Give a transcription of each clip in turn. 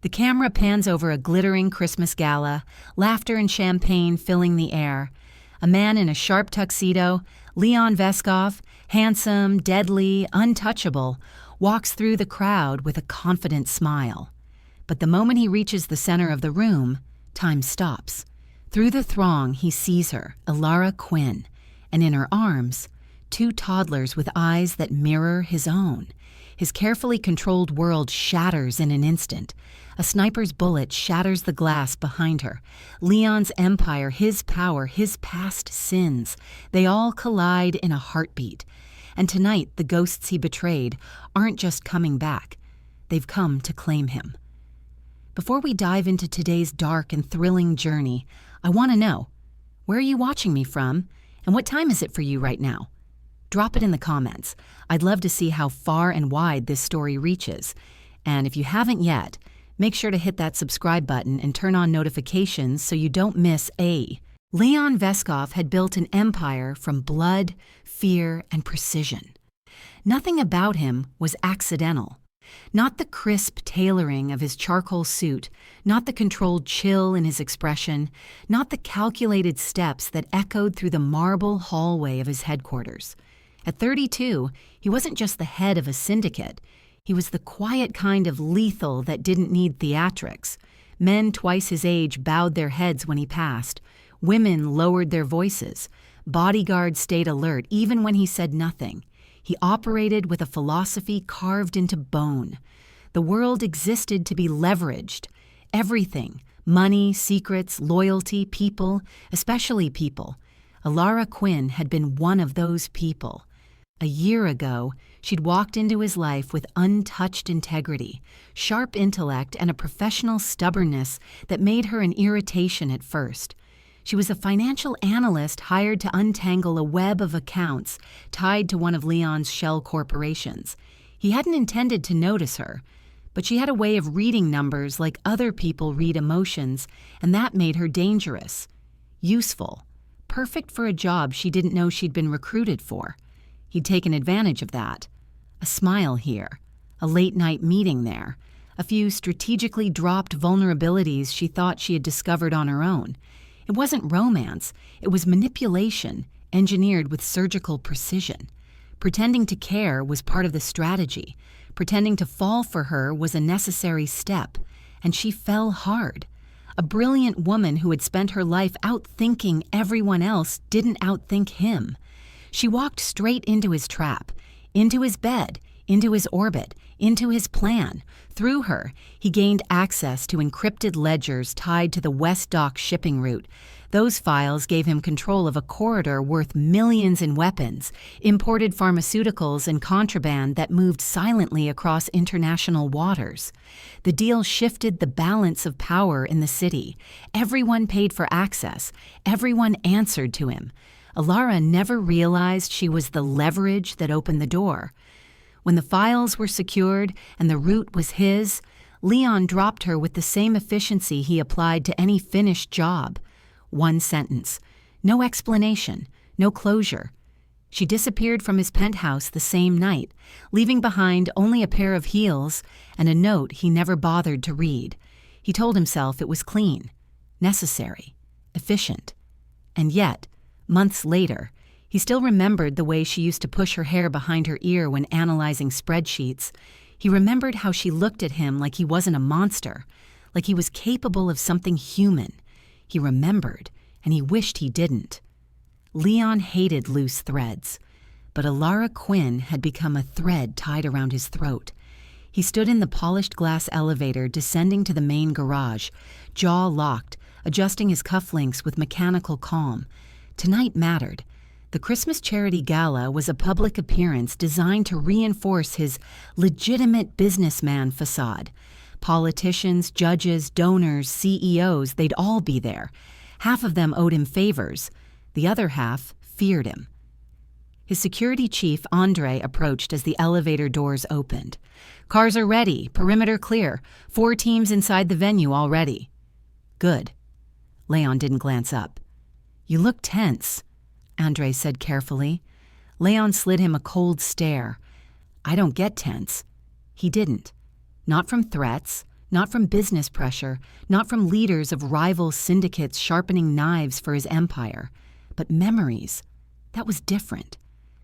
The camera pans over a glittering Christmas gala, laughter and champagne filling the air. A man in a sharp tuxedo, Leon Veskov, handsome, deadly, untouchable, walks through the crowd with a confident smile. But the moment he reaches the center of the room, time stops. Through the throng, he sees her, Elara Quinn, and in her arms, two toddlers with eyes that mirror his own. His carefully controlled world shatters in an instant. A sniper's bullet shatters the glass behind her. Leon's empire, his power, his past sins, they all collide in a heartbeat. And tonight, the ghosts he betrayed aren't just coming back. They've come to claim him. Before we dive into today's dark and thrilling journey, I want to know, where are you watching me from, and what time is it for you right now? Drop it in the comments. I'd love to see how far and wide this story reaches. And if you haven't yet, make sure to hit that subscribe button and turn on notifications so you don't miss a. Leon Veskov had built an empire from blood, fear, and precision. Nothing about him was accidental. Not the crisp tailoring of his charcoal suit, not the controlled chill in his expression, not the calculated steps that echoed through the marble hallway of his headquarters. At 32, he wasn't just the head of a syndicate. He was the quiet kind of lethal that didn't need theatrics. Men twice his age bowed their heads when he passed. Women lowered their voices. Bodyguards stayed alert even when he said nothing. He operated with a philosophy carved into bone. The world existed to be leveraged. Everything, money, secrets, loyalty, people, especially people. Elara Quinn had been one of those people. A year ago, she'd walked into his life with untouched integrity, sharp intellect, and a professional stubbornness that made her an irritation at first. She was a financial analyst hired to untangle a web of accounts tied to one of Leon's shell corporations. He hadn't intended to notice her, but she had a way of reading numbers like other people read emotions, and that made her dangerous. Useful. Perfect for a job she didn't know she'd been recruited for. He'd taken advantage of that. A smile here, a late-night meeting there, a few strategically dropped vulnerabilities she thought she had discovered on her own. It wasn't romance, it was manipulation, engineered with surgical precision. Pretending to care was part of the strategy. Pretending to fall for her was a necessary step, and she fell hard. A brilliant woman who had spent her life outthinking everyone else didn't outthink him. She walked straight into his trap, into his bed, into his orbit, into his plan. Through her, he gained access to encrypted ledgers tied to the West Dock shipping route. Those files gave him control of a corridor worth millions in weapons, imported pharmaceuticals, and contraband that moved silently across international waters. The deal shifted the balance of power in the city. Everyone paid for access. Everyone answered to him. Elara never realized she was the leverage that opened the door. When the files were secured and the route was his, Leon dropped her with the same efficiency he applied to any finished job. One sentence. No explanation. No closure. She disappeared from his penthouse the same night, leaving behind only a pair of heels and a note he never bothered to read. He told himself it was clean, necessary, efficient. And yet, months later, he still remembered the way she used to push her hair behind her ear when analyzing spreadsheets. He remembered how she looked at him like he wasn't a monster, like he was capable of something human. He remembered, and he wished he didn't. Leon hated loose threads, but Elara Quinn had become a thread tied around his throat. He stood in the polished glass elevator descending to the main garage, jaw locked, adjusting his cufflinks with mechanical calm. Tonight mattered. The Christmas charity gala was a public appearance designed to reinforce his legitimate businessman facade. Politicians, judges, donors, CEOs, they'd all be there. Half of them owed him favors. The other half feared him. His security chief, Andre, approached as the elevator doors opened. "Cars are ready. Perimeter clear. 4 teams inside the venue already." "Good." Leon didn't glance up. "You look tense," Andre said carefully. Leon slid him a cold stare. "I don't get tense." He didn't. Not from threats, Not from business pressure, not from leaders of rival syndicates sharpening knives for his empire, but memories. That was different.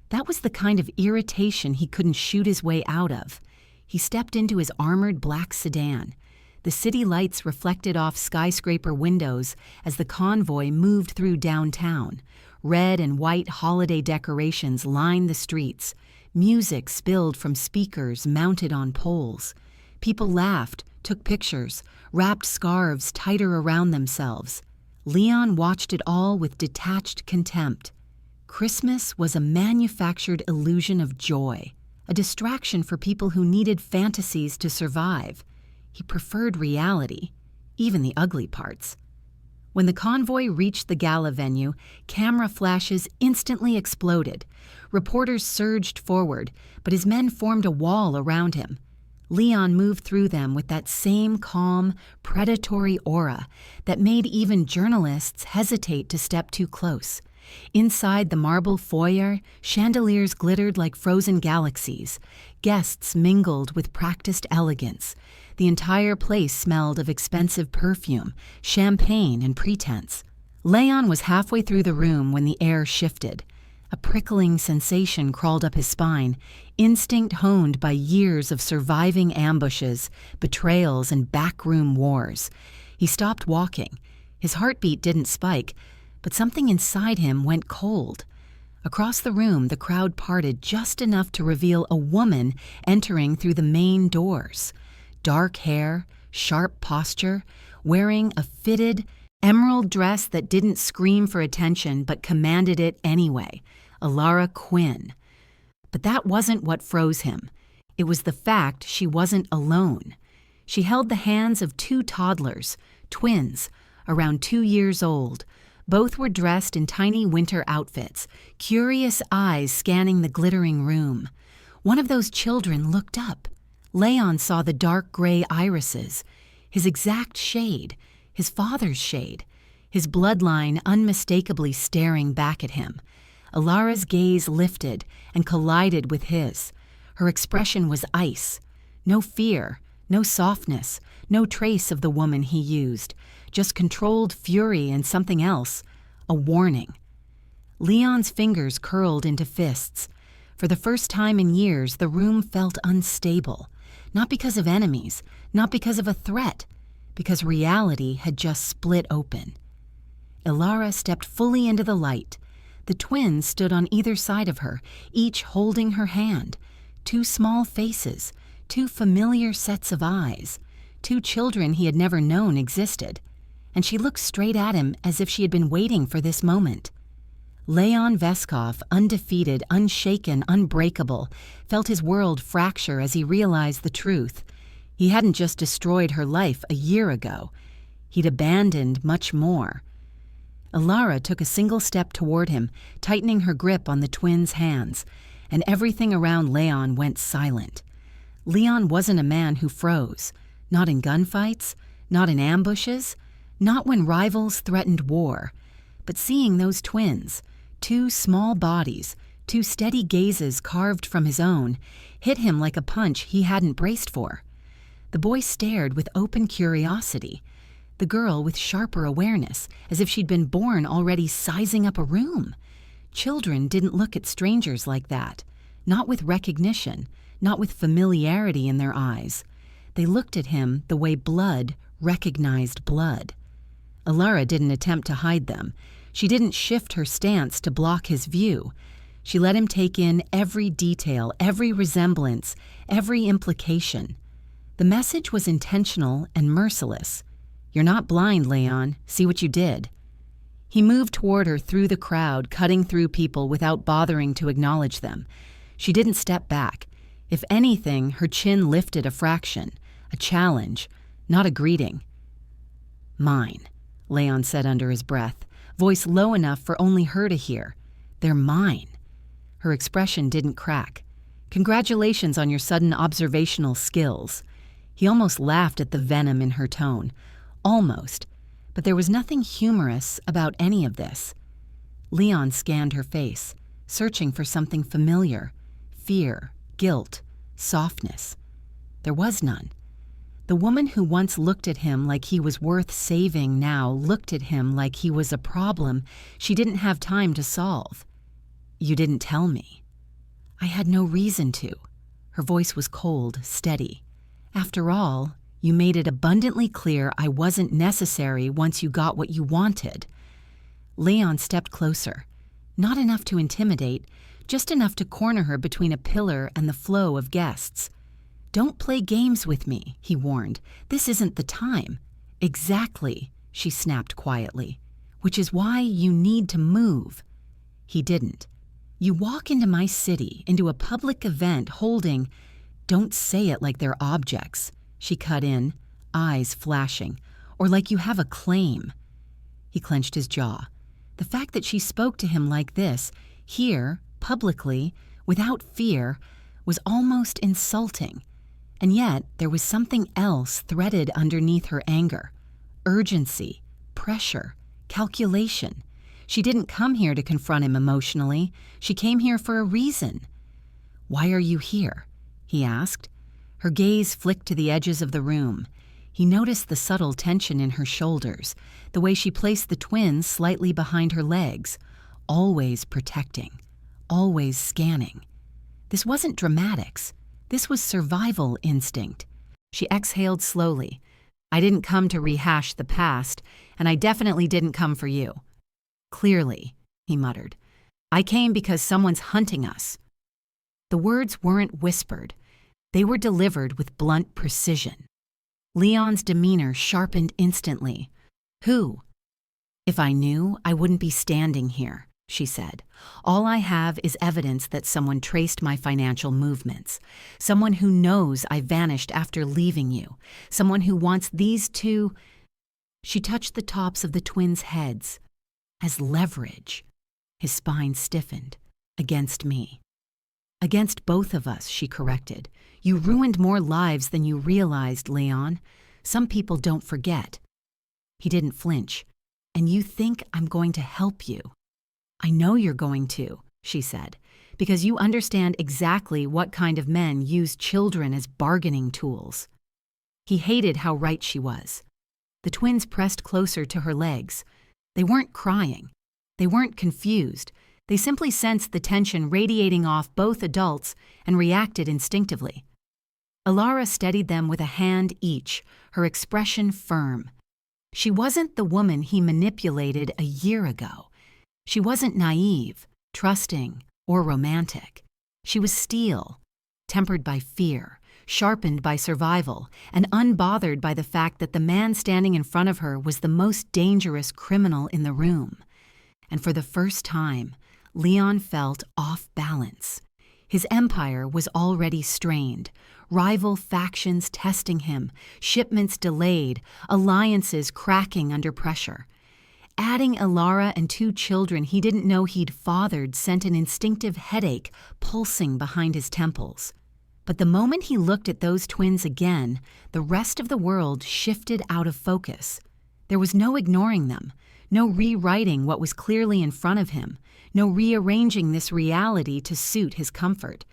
That was the kind of irritation he couldn't shoot his way out of. He stepped into his armored black sedan. The city lights reflected off skyscraper windows as the convoy moved through downtown. Red and white holiday decorations lined the streets. Music spilled from speakers mounted on poles. People laughed, took pictures, wrapped scarves tighter around themselves. Leon watched it all with detached contempt. Christmas was a manufactured illusion of joy, a distraction for people who needed fantasies to survive. He preferred reality, even the ugly parts. When the convoy reached the gala venue, camera flashes instantly exploded. Reporters surged forward, but his men formed a wall around him. Leon moved through them with that same calm, predatory aura that made even journalists hesitate to step too close. Inside the marble foyer, chandeliers glittered like frozen galaxies. Guests mingled with practiced elegance. The entire place smelled of expensive perfume, champagne, and pretense. Leon was halfway through the room when the air shifted. A prickling sensation crawled up his spine, instinct honed by years of surviving ambushes, betrayals, and backroom wars. He stopped walking. His heartbeat didn't spike, but something inside him went cold. Across the room, the crowd parted just enough to reveal a woman entering through the main doors. Dark hair, sharp posture, wearing a fitted, emerald dress that didn't scream for attention but commanded it anyway. Elara Quinn. But that wasn't what froze him. It was the fact she wasn't alone. She held the hands of two toddlers, twins, around 2 years old. Both were dressed in tiny winter outfits, curious eyes scanning the glittering room. One of those children looked up. Leon saw the dark gray irises, his exact shade, his father's shade, his bloodline unmistakably staring back at him. Elara's gaze lifted and collided with his. Her expression was ice. No fear, no softness, no trace of the woman he used, just controlled fury and something else, a warning. Leon's fingers curled into fists. For the first time in years, the room felt unstable, not because of enemies, not because of a threat, because reality had just split open. Elara stepped fully into the light. The twins stood on either side of her, each holding her hand. Two small faces, two familiar sets of eyes, two children he had never known existed. And she looked straight at him as if she had been waiting for this moment. Leon Veskov, undefeated, unshaken, unbreakable, felt his world fracture as he realized the truth. He hadn't just destroyed her life a year ago. He'd abandoned much more. Elara took a single step toward him, tightening her grip on the twins' hands, and everything around Leon went silent. Leon wasn't a man who froze, not in gunfights, not in ambushes, not when rivals threatened war, but seeing those twins, two small bodies, two steady gazes carved from his own, hit him like a punch he hadn't braced for. The boy stared with open curiosity, the girl with sharper awareness, as if she'd been born already sizing up a room. Children didn't look at strangers like that, not with recognition, not with familiarity in their eyes. They looked at him the way blood recognized blood. Elara didn't attempt to hide them. She didn't shift her stance to block his view. She let him take in every detail, every resemblance, every implication. The message was intentional and merciless. "You're not blind, Leon. See what you did." He moved toward her through the crowd, cutting through people without bothering to acknowledge them. She didn't step back. If anything, her chin lifted a fraction, a challenge, not a greeting. "Mine," Leon said under his breath, voice low enough for only her to hear. "They're mine." Her expression didn't crack. "Congratulations on your sudden observational skills." He almost laughed at the venom in her tone. Almost. But there was nothing humorous about any of this. Leon scanned her face, searching for something familiar. Fear, guilt, softness. There was none. The woman who once looked at him like he was worth saving now looked at him like he was a problem she didn't have time to solve. "You didn't tell me." "I had no reason to." Her voice was cold, steady. "After all, you made it abundantly clear I wasn't necessary once you got what you wanted." Leon stepped closer. Not enough to intimidate, just enough to corner her between a pillar and the flow of guests. "Don't play games with me," he warned. "This isn't the time." "Exactly," she snapped quietly. "Which is why you need to move." He didn't. "You walk into my city, into a public event holding—" "Don't say it like they're objects," she cut in, eyes flashing. "Or like you have a claim." He clenched his jaw. The fact that she spoke to him like this, here, publicly, without fear, was almost insulting. And yet there was something else threaded underneath her anger. Urgency, pressure, calculation. She didn't come here to confront him emotionally. She came here for a reason. "Why are you here?" he asked. Her gaze flicked to the edges of the room. He noticed the subtle tension in her shoulders, the way she placed the twins slightly behind her legs, always protecting, always scanning. This wasn't dramatics. This was survival instinct. She exhaled slowly. "I didn't come to rehash the past, and I definitely didn't come for you." "Clearly," he muttered. "I came because someone's hunting us." The words weren't whispered. They were delivered with blunt precision. Leon's demeanor sharpened instantly. "Who?" "If I knew, I wouldn't be standing here," she said. "All I have is evidence that someone traced my financial movements. Someone who knows I vanished after leaving you. Someone who wants these two—" She touched the tops of the twins' heads. "As leverage." His spine stiffened. "Against me." "Against both of us," she corrected. "You ruined more lives than you realized, Leon. Some people don't forget." He didn't flinch. "And you think I'm going to help you?" "I know you're going to," she said, "because you understand exactly what kind of men use children as bargaining tools." He hated how right she was. The twins pressed closer to her legs. They weren't crying. They weren't confused. They simply sensed the tension radiating off both adults and reacted instinctively. Elara steadied them with a hand each, her expression firm. She wasn't the woman he manipulated a year ago. She wasn't naive, trusting, or romantic. She was steel, tempered by fear, sharpened by survival, and unbothered by the fact that the man standing in front of her was the most dangerous criminal in the room. And for the first time, Leon felt off balance. His empire was already strained, rival factions testing him, shipments delayed, alliances cracking under pressure. Adding Elara and 2 children he didn't know he'd fathered sent an instinctive headache pulsing behind his temples. But the moment he looked at those twins again, the rest of the world shifted out of focus. There was no ignoring them, no rewriting what was clearly in front of him, no rearranging this reality to suit his comfort.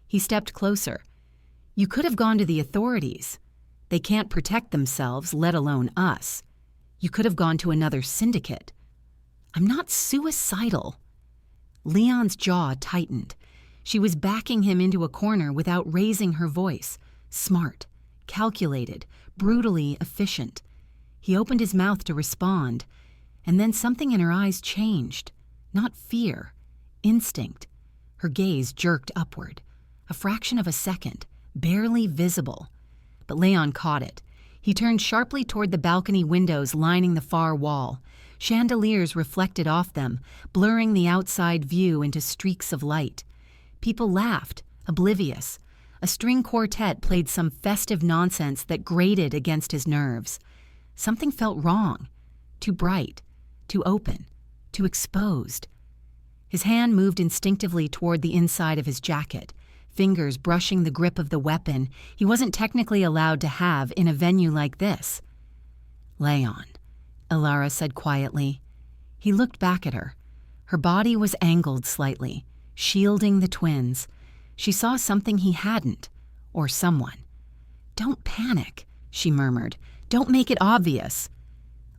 He stepped closer. "You could have gone to the authorities. They can't protect themselves, let alone us. You could have gone to another syndicate." "I'm not suicidal." Leon's jaw tightened. She was backing him into a corner without raising her voice. Smart, calculated, brutally efficient. He opened his mouth to respond, and then something in her eyes changed. Not fear, instinct. Her gaze jerked upward. A fraction of a second, barely visible. But Leon caught it. He turned sharply toward the balcony windows lining the far wall. Chandeliers reflected off them, blurring the outside view into streaks of light. People laughed, oblivious. A string quartet played some festive nonsense that grated against his nerves. Something felt wrong. Too bright, too open, too exposed. His hand moved instinctively toward the inside of his jacket, fingers brushing the grip of the weapon he wasn't technically allowed to have in a venue like this. "Leon," Elara said quietly. He looked back at her. Her body was angled slightly, shielding the twins. She saw something he hadn't, or someone. "Don't panic," she murmured. "Don't make it obvious."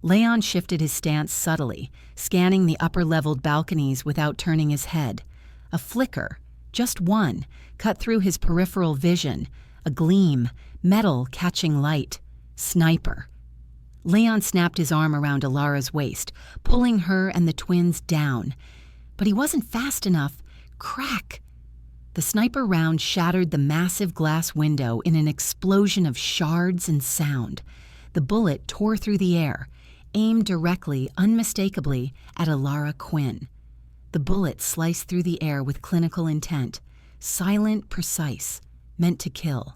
Leon shifted his stance subtly, scanning the upper-leveled balconies without turning his head. A flicker, just one, cut through his peripheral vision, a gleam, metal catching light. Sniper. Leon snapped his arm around Elara's waist, pulling her and the twins down. But he wasn't fast enough. Crack! The sniper round shattered the massive glass window in an explosion of shards and sound. The bullet tore through the air, aimed directly, unmistakably, at Elara Quinn. The bullet sliced through the air with clinical intent, silent, precise, meant to kill.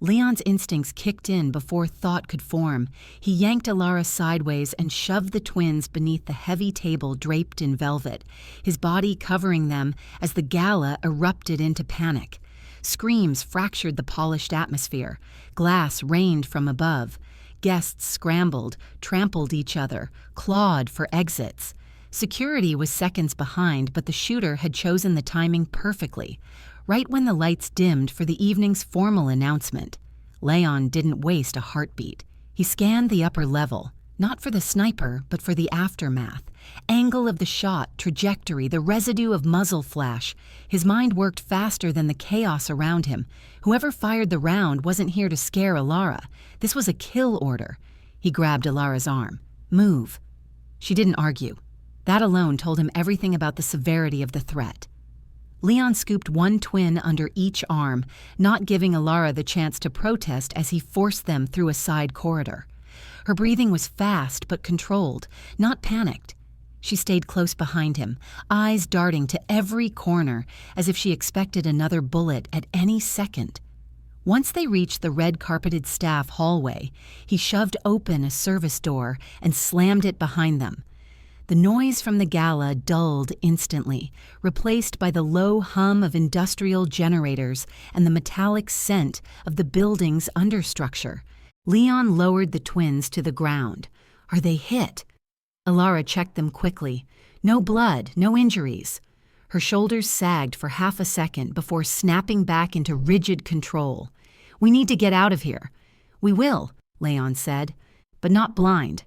Leon's instincts kicked in before thought could form. He yanked Elara sideways and shoved the twins beneath the heavy table draped in velvet, his body covering them as the gala erupted into panic. Screams fractured the polished atmosphere. Glass rained from above. Guests scrambled, trampled each other, clawed for exits. Security was seconds behind, but the shooter had chosen the timing perfectly, right when the lights dimmed for the evening's formal announcement. Leon didn't waste a heartbeat. He scanned the upper level, not for the sniper, but for the aftermath. Angle of the shot, trajectory, the residue of muzzle flash. His mind worked faster than the chaos around him. Whoever fired the round wasn't here to scare Elara. This was a kill order. He grabbed Elara's arm. "Move." She didn't argue. That alone told him everything about the severity of the threat. Leon scooped one twin under each arm, not giving Elara the chance to protest as he forced them through a side corridor. Her breathing was fast but controlled, not panicked. She stayed close behind him, eyes darting to every corner as if she expected another bullet at any second. Once they reached the red-carpeted staff hallway, he shoved open a service door and slammed it behind them. The noise from the gala dulled instantly, replaced by the low hum of industrial generators and the metallic scent of the building's understructure. Leon lowered the twins to the ground. Are they hit? Elara checked them quickly. No blood, no injuries. Her shoulders sagged for half a second before snapping back into rigid control. "We need to get out of here." "We will," Leon said, "but not blind."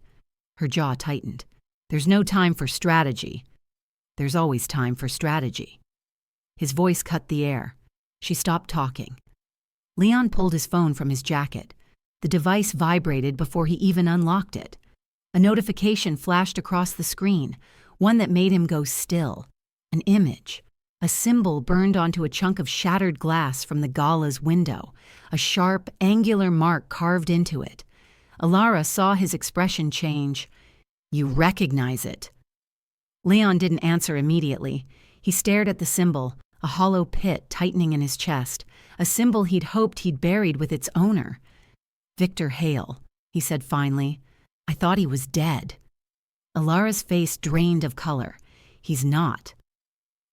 Her jaw tightened. "There's no time for strategy." "There's always time for strategy." His voice cut the air. She stopped talking. Leon pulled his phone from his jacket. The device vibrated before he even unlocked it. A notification flashed across the screen, one that made him go still. An image. A symbol burned onto a chunk of shattered glass from the gala's window, a sharp, angular mark carved into it. Elara saw his expression change. "You recognize it." Leon didn't answer immediately. He stared at the symbol, a hollow pit tightening in his chest, a symbol he'd hoped he'd buried with its owner. "Victor Hale," he said finally. "I thought he was dead." Elara's face drained of color. "He's not."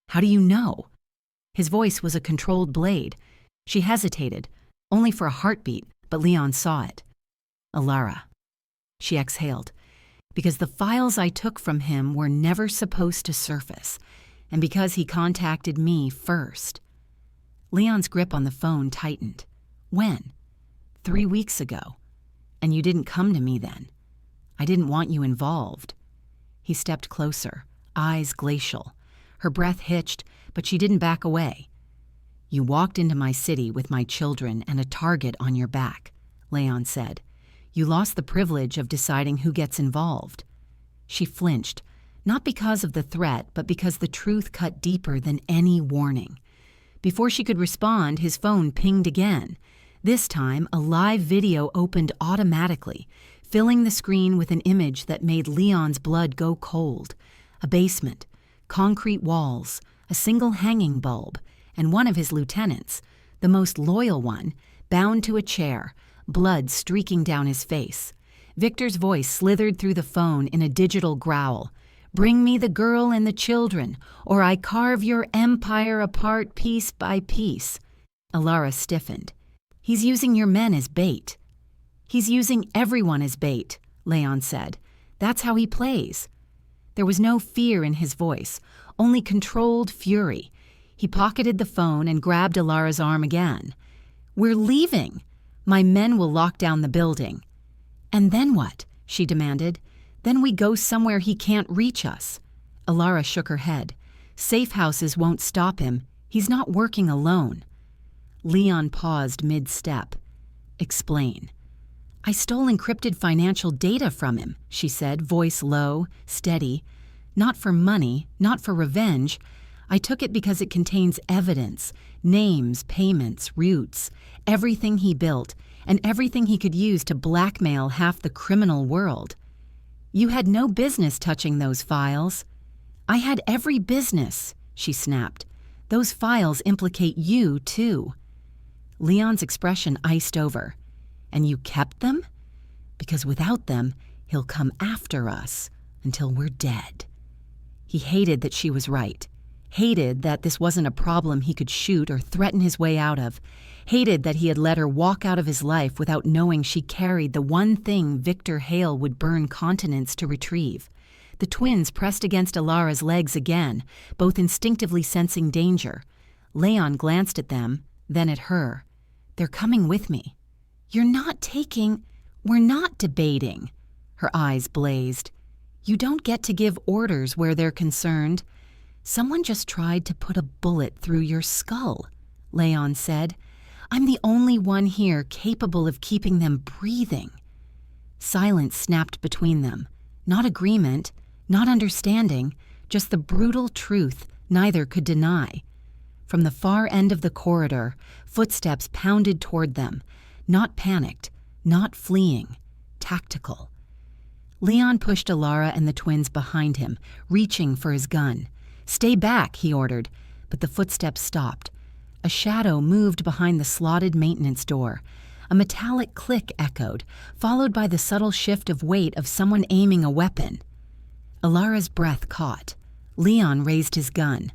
"How do you know?" His voice was a controlled blade. She hesitated, only for a heartbeat, but Leon saw it. "Elara." She exhaled. "Because the files I took from him were never supposed to surface, and because he contacted me first." Leon's grip on the phone tightened. "When?" 3 weeks ago. And you didn't come to me then. I didn't want you involved." He stepped closer, eyes glacial. Her breath hitched, but she didn't back away. "You walked into my city with my children and a target on your back," Leon said. "You lost the privilege of deciding who gets involved." She flinched, not because of the threat, but because the truth cut deeper than any warning. Before she could respond, his phone pinged again. This time, a live video opened automatically, filling the screen with an image that made Leon's blood go cold. A basement, concrete walls, a single hanging bulb, and one of his lieutenants, the most loyal one, bound to a chair, blood streaking down his face. Victor's voice slithered through the phone in a digital growl. "Bring me the girl and the children, or I carve your empire apart piece by piece." Elara stiffened. "He's using your men as bait." "He's using everyone as bait," Leon said. "That's how he plays." There was no fear in his voice, only controlled fury. He pocketed the phone and grabbed Elara's arm again. "We're leaving." My men will lock down the building." "And then what?" she demanded. "Then we go somewhere he can't reach us." Elara shook her head. "Safe houses won't stop him. He's not working alone." Leon paused mid-step. "Explain." "I stole encrypted financial data from him," she said, voice low, steady. "Not for money, not for revenge. I took it because it contains evidence, names, payments, routes, everything he built, and everything he could use to blackmail half the criminal world." "You had no business touching those files." "I had every business," she snapped. "Those files implicate you, too." Leon's expression iced over. "And you kept them?" "Because without them, he'll come after us until we're dead." He hated that she was right. Hated that this wasn't a problem he could shoot or threaten his way out of. Hated that he had let her walk out of his life without knowing she carried the one thing Victor Hale would burn continents to retrieve. The twins pressed against Elara's legs again, both instinctively sensing danger. Leon glanced at them, then at her. "They're coming with me." "You're not taking—" "We're not debating." Her eyes blazed. "You don't get to give orders where they're concerned." "Someone just tried to put a bullet through your skull," Leon said. "I'm the only one here capable of keeping them breathing." Silence snapped between them. Not agreement, not understanding, just the brutal truth neither could deny. From the far end of the corridor, footsteps pounded toward them, not panicked, not fleeing, tactical. Leon pushed Elara and the twins behind him, reaching for his gun. "Stay back," he ordered, but the footsteps stopped. A shadow moved behind the slotted maintenance door. A metallic click echoed, followed by the subtle shift of weight of someone aiming a weapon. Elara's breath caught. Leon raised his gun.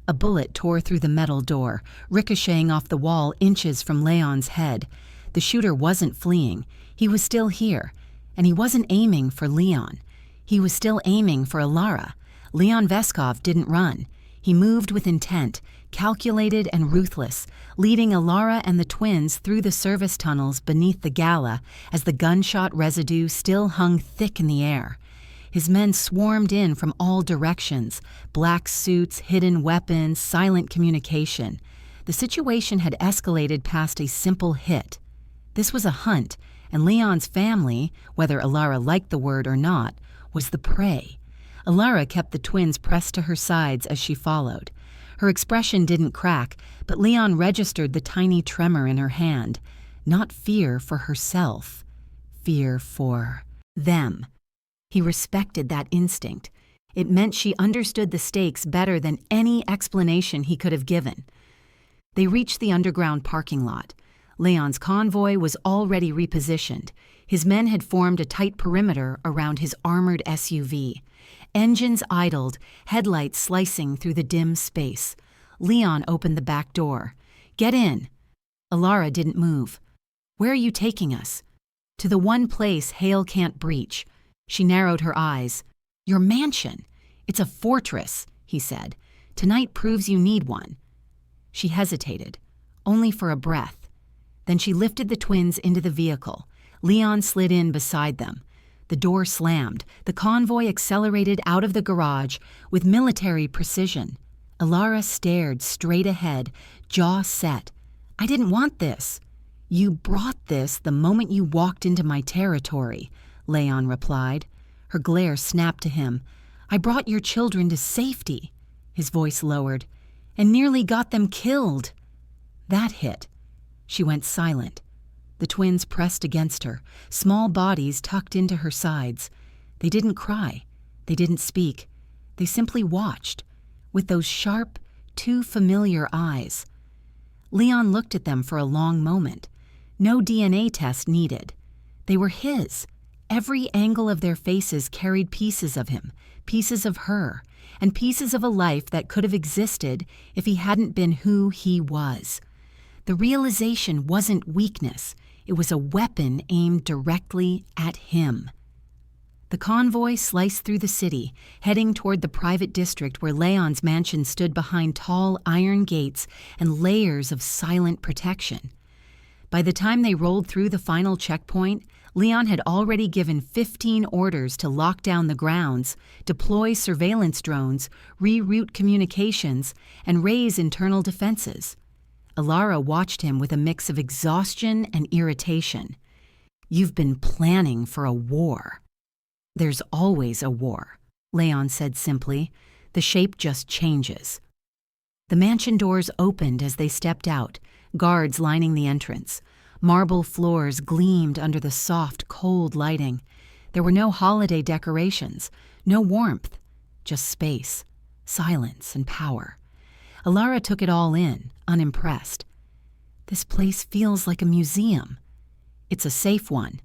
A bullet tore through the metal door, ricocheting off the wall inches from Leon's head. The shooter wasn't fleeing. He was still here. And he wasn't aiming for Leon. He was still aiming for Elara. Leon Veskov didn't run. He moved with intent, calculated and ruthless, leading Elara and the twins through the service tunnels beneath the gala as the gunshot residue still hung thick in the air. His men swarmed in from all directions, black suits, hidden weapons, silent communication. The situation had escalated past a simple hit. This was a hunt, and Leon's family, whether Elara liked the word or not, was the prey. Elara kept the twins pressed to her sides as she followed. Her expression didn't crack, but Leon registered the tiny tremor in her hand. Not fear for herself, fear for them. He respected that instinct. It meant she understood the stakes better than any explanation he could have given. They reached the underground parking lot. Leon's convoy was already repositioned. His men had formed a tight perimeter around his armored SUV. Engines idled, headlights slicing through the dim space. Leon opened the back door. "Get in." Elara didn't move. "Where are you taking us?" "To the one place Hale can't breach." She narrowed her eyes. "Your mansion. It's a fortress," he said. "Tonight proves you need one." She hesitated, only for a breath. Then she lifted the twins into the vehicle. Leon slid in beside them. The door slammed. The convoy accelerated out of the garage with military precision. Elara stared straight ahead, jaw set. "I didn't want this." "You brought this the moment you walked into my territory," Leon replied. Her glare snapped to him. "I brought your children to safety," his voice lowered, "and nearly got them killed." That hit. She went silent. The twins pressed against her, small bodies tucked into her sides. They didn't cry. They didn't speak. They simply watched, with those sharp, too familiar eyes. Leon looked at them for a long moment. No DNA test needed. They were his. Every angle of their faces carried pieces of him, pieces of her, and pieces of a life that could have existed if he hadn't been who he was. The realization wasn't weakness. It was a weapon aimed directly at him. The convoy sliced through the city, heading toward the private district where Leon's mansion stood behind tall iron gates and layers of silent protection. By the time they rolled through the final checkpoint, Leon had already given 15 orders to lock down the grounds, deploy surveillance drones, reroute communications, and raise internal defenses. Elara watched him with a mix of exhaustion and irritation. "You've been planning for a war." "There's always a war," Leon said simply. "The shape just changes." The mansion doors opened as they stepped out, guards lining the entrance. Marble floors gleamed under the soft, cold lighting. There were no holiday decorations, no warmth, just space, silence, and power. Elara took it all in, unimpressed. "This place feels like a museum." "It's a safe one,"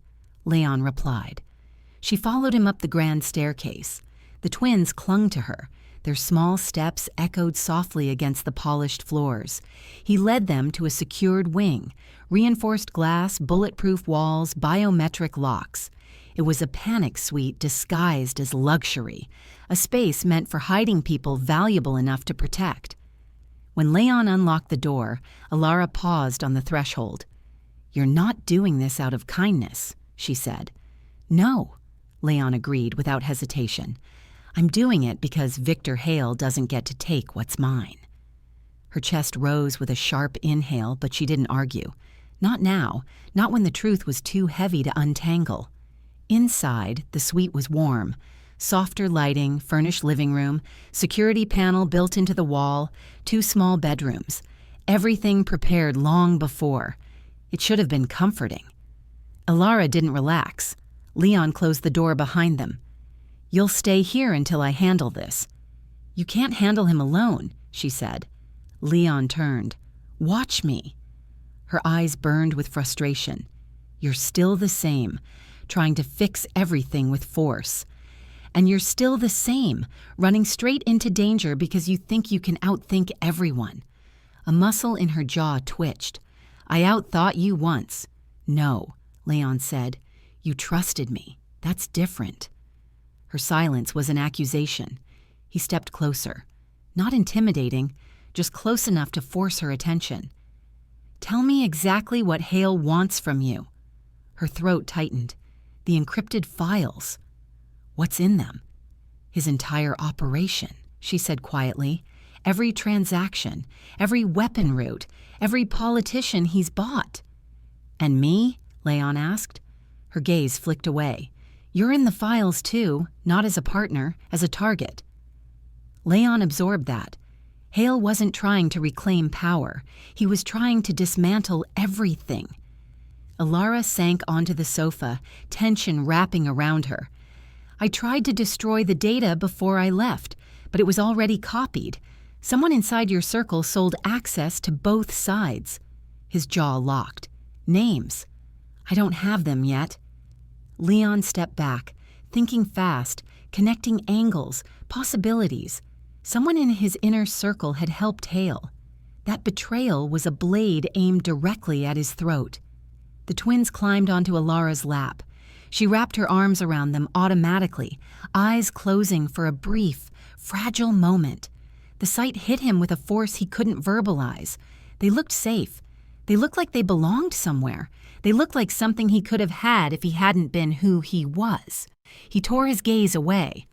Leon replied. She followed him up the grand staircase. The twins clung to her. Their small steps echoed softly against the polished floors. He led them to a secured wing, reinforced glass, bulletproof walls, biometric locks. It was a panic suite disguised as luxury, a space meant for hiding people valuable enough to protect. When Leon unlocked the door, Elara paused on the threshold. "You're not doing this out of kindness," she said. "No," Leon agreed without hesitation. "I'm doing it because Victor Hale doesn't get to take what's mine." Her chest rose with a sharp inhale, but she didn't argue. Not now, not when the truth was too heavy to untangle. Inside, the suite was warm. Softer lighting, furnished living room, security panel built into the wall, 2 small bedrooms. Everything prepared long before. It should have been comforting. Elara didn't relax. Leon closed the door behind them. "You'll stay here until I handle this." "You can't handle him alone," she said. Leon turned. "Watch me." Her eyes burned with frustration. "You're still the same, trying to fix everything with force. And you're still the same, running straight into danger because you think you can outthink everyone." A muscle in her jaw twitched. "I outthought you once." "No," Leon said. "You trusted me. That's different." Her silence was an accusation. He stepped closer. Not intimidating, just close enough to force her attention. "Tell me exactly what Hale wants from you." Her throat tightened. "The encrypted files." "What's in them?" "His entire operation," she said quietly. "Every transaction, every weapon route, every politician he's bought." "And me?" Leon asked. Her gaze flicked away. "You're in the files too, not as a partner, as a target." Leon absorbed that. Hale wasn't trying to reclaim power. He was trying to dismantle everything. Elara sank onto the sofa, tension wrapping around her. "I tried to destroy the data before I left, but it was already copied. Someone inside your circle sold access to both sides." His jaw locked. "Names." "I don't have them yet." Leon stepped back, thinking fast, connecting angles, possibilities. Someone in his inner circle had helped Hale. That betrayal was a blade aimed directly at his throat. The twins climbed onto Elara's lap. She wrapped her arms around them automatically, eyes closing for a brief, fragile moment. The sight hit him with a force he couldn't verbalize. They looked safe. They looked like they belonged somewhere. They looked like something he could have had if he hadn't been who he was. He tore his gaze away.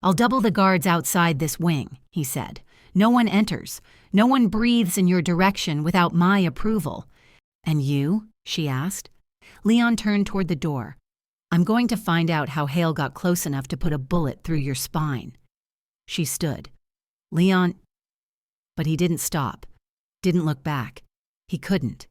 "I'll double the guards outside this wing," he said. "No one enters. No one breathes in your direction without my approval." "And you?" she asked. Leon turned toward the door. "I'm going to find out how Hale got close enough to put a bullet through your spine." She stood. "Leon—" But he didn't stop. Didn't look back. He couldn't.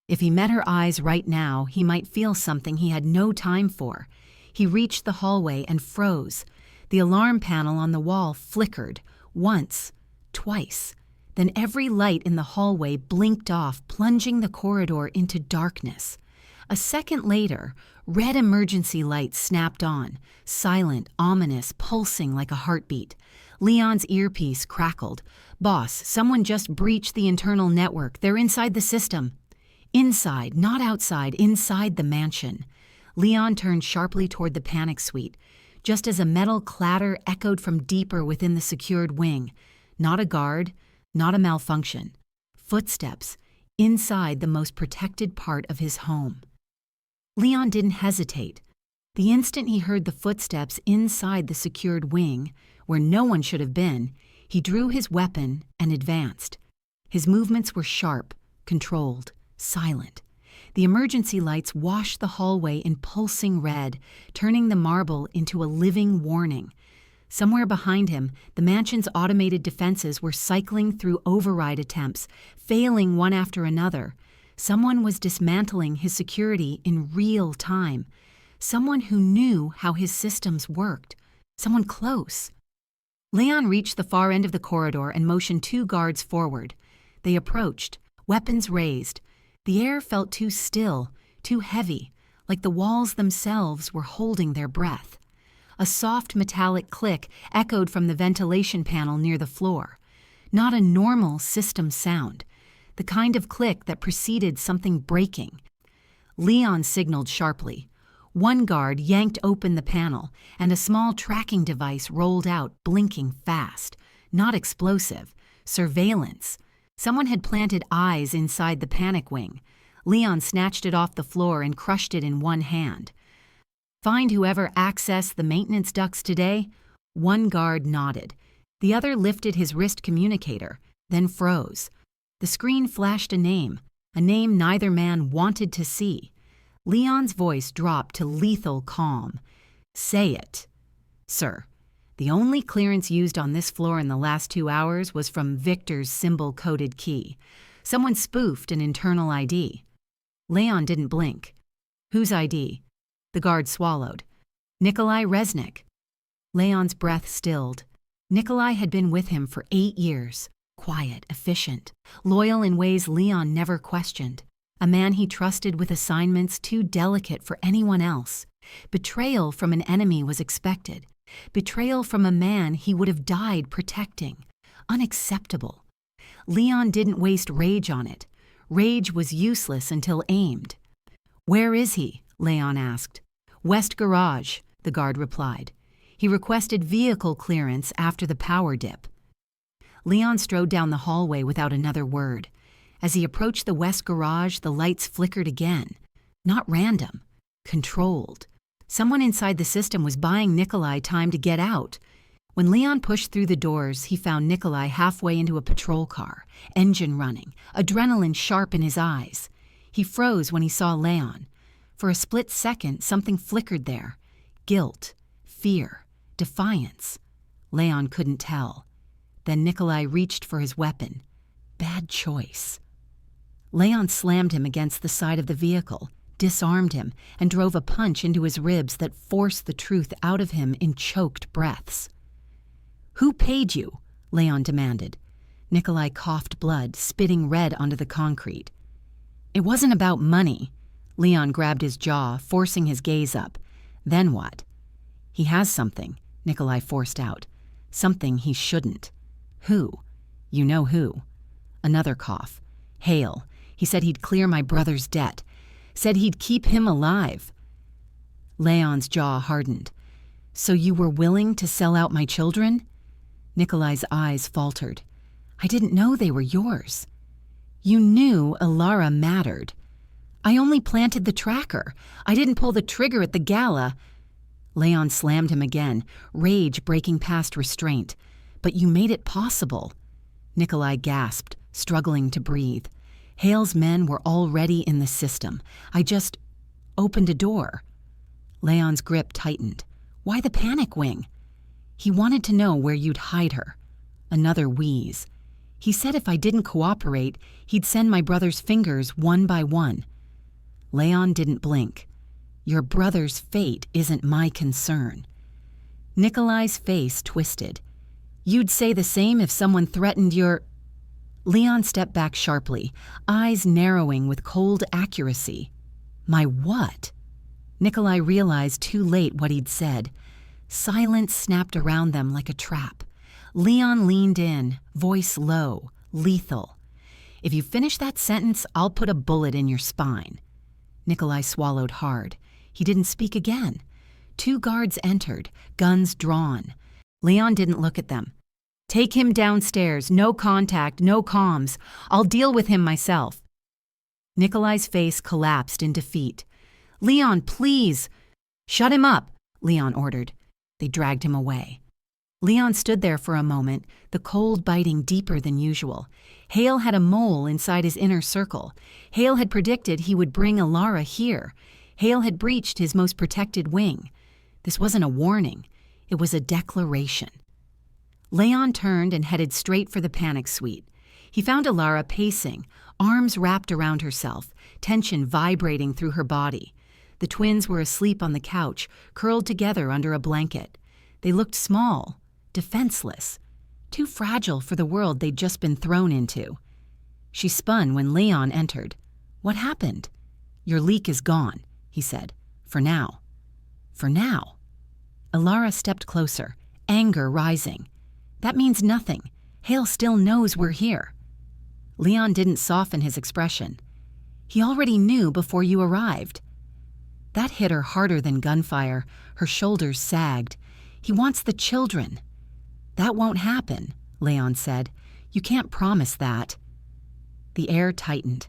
If he met her eyes right now, he might feel something he had no time for. He reached the hallway and froze. The alarm panel on the wall flickered, once, twice. Then every light in the hallway blinked off, plunging the corridor into darkness. A second later, red emergency lights snapped on, silent, ominous, pulsing like a heartbeat. Leon's earpiece crackled. "Boss, someone just breached the internal network. They're inside the system." Inside, not outside, inside the mansion. Leon turned sharply toward the panic suite, just as a metal clatter echoed from deeper within the secured wing. Not a guard, not a malfunction. Footsteps, inside the most protected part of his home. Leon didn't hesitate. The instant he heard the footsteps inside the secured wing, where no one should have been, he drew his weapon and advanced. His movements were sharp, controlled, silent. The emergency lights washed the hallway in pulsing red, turning the marble into a living warning. Somewhere behind him, the mansion's automated defenses were cycling through override attempts, failing one after another. Someone was dismantling his security in real time. Someone who knew how his systems worked. Someone close. Leon reached the far end of the corridor and motioned 2 guards forward. They approached, weapons raised. The air felt too still, too heavy, like the walls themselves were holding their breath. A soft metallic click echoed from the ventilation panel near the floor. Not a normal system sound, the kind of click that preceded something breaking. Leon signaled sharply. One guard yanked open the panel, and a small tracking device rolled out, blinking fast. Not explosive, surveillance. Someone had planted eyes inside the panic wing. Leon snatched it off the floor and crushed it in one hand. Find whoever accessed the maintenance ducts today? One guard nodded. The other lifted his wrist communicator, then froze. The screen flashed a name neither man wanted to see. Leon's voice dropped to lethal calm. Say it. Sir, the only clearance used on this floor in the last 2 hours was from Victor's symbol-coded key. Someone spoofed an internal ID. Leon didn't blink. Whose ID? The guard swallowed. Nikolai Resnick. Leon's breath stilled. Nikolai had been with him for 8 years. Quiet, efficient, loyal in ways Leon never questioned. A man he trusted with assignments too delicate for anyone else. Betrayal from an enemy was expected. Betrayal from a man he would have died protecting. Unacceptable. Leon didn't waste rage on it. Rage was useless until aimed. Where is he? Leon asked. West Garage, the guard replied. He requested vehicle clearance after the power dip. Leon strode down the hallway without another word. As he approached the West Garage, the lights flickered again. Not random. Controlled. Someone inside the system was buying Nikolai time to get out. When Leon pushed through the doors, he found Nikolai halfway into a patrol car, engine running, adrenaline sharp in his eyes. He froze when he saw Leon. For a split second, something flickered there. Guilt, fear, defiance. Leon couldn't tell. Then Nikolai reached for his weapon. Bad choice. Leon slammed him against the side of the vehicle, disarmed him, and drove a punch into his ribs that forced the truth out of him in choked breaths. Who paid you? Leon demanded. Nikolai coughed blood, spitting red onto the concrete. It wasn't about money. Leon grabbed his jaw, forcing his gaze up. Then what? He has something, Nikolai forced out. Something he shouldn't. Who? You know who. Another cough. Hale. He said he'd clear my brother's debt. Said he'd keep him alive. Leon's jaw hardened. So you were willing to sell out my children? Nikolai's eyes faltered. I didn't know they were yours. You knew Elara mattered. I only planted the tracker. I didn't pull the trigger at the gala. Leon slammed him again, rage breaking past restraint. But you made it possible. Nikolai gasped, struggling to breathe. Hale's men were already in the system. I just opened a door. Leon's grip tightened. Why the panic wing? He wanted to know where you'd hide her. Another wheeze. He said if I didn't cooperate, he'd send my brother's fingers one by one. Leon didn't blink. Your brother's fate isn't my concern. Nikolai's face twisted. You'd say the same if someone threatened your... Leon stepped back sharply, eyes narrowing with cold accuracy. My what? Nikolai realized too late what he'd said. Silence snapped around them like a trap. Leon leaned in, voice low, lethal. If you finish that sentence, I'll put a bullet in your spine. Nikolai swallowed hard. He didn't speak again. 2 guards entered, guns drawn. Leon didn't look at them. Take him downstairs, no contact, no comms. I'll deal with him myself. Nikolai's face collapsed in defeat. "Leon, please!" "Shut him up," Leon ordered. They dragged him away. Leon stood there for a moment, the cold biting deeper than usual. Hale had a mole inside his inner circle. Hale had predicted he would bring Elara here. Hale had breached his most protected wing. This wasn't a warning. It was a declaration. Leon turned and headed straight for the panic suite. He found Elara pacing, arms wrapped around herself, tension vibrating through her body. The twins were asleep on the couch, curled together under a blanket. They looked small, defenseless, too fragile for the world they'd just been thrown into. She spun when Leon entered. "What happened?" "Your leak is gone," he said. "For now." "For now?" Elara stepped closer, anger rising. "That means nothing. Hale still knows we're here." Leon didn't soften his expression. "He already knew before you arrived." That hit her harder than gunfire. Her shoulders sagged. "He wants the children." "That won't happen," Leon said. "You can't promise that." The air tightened.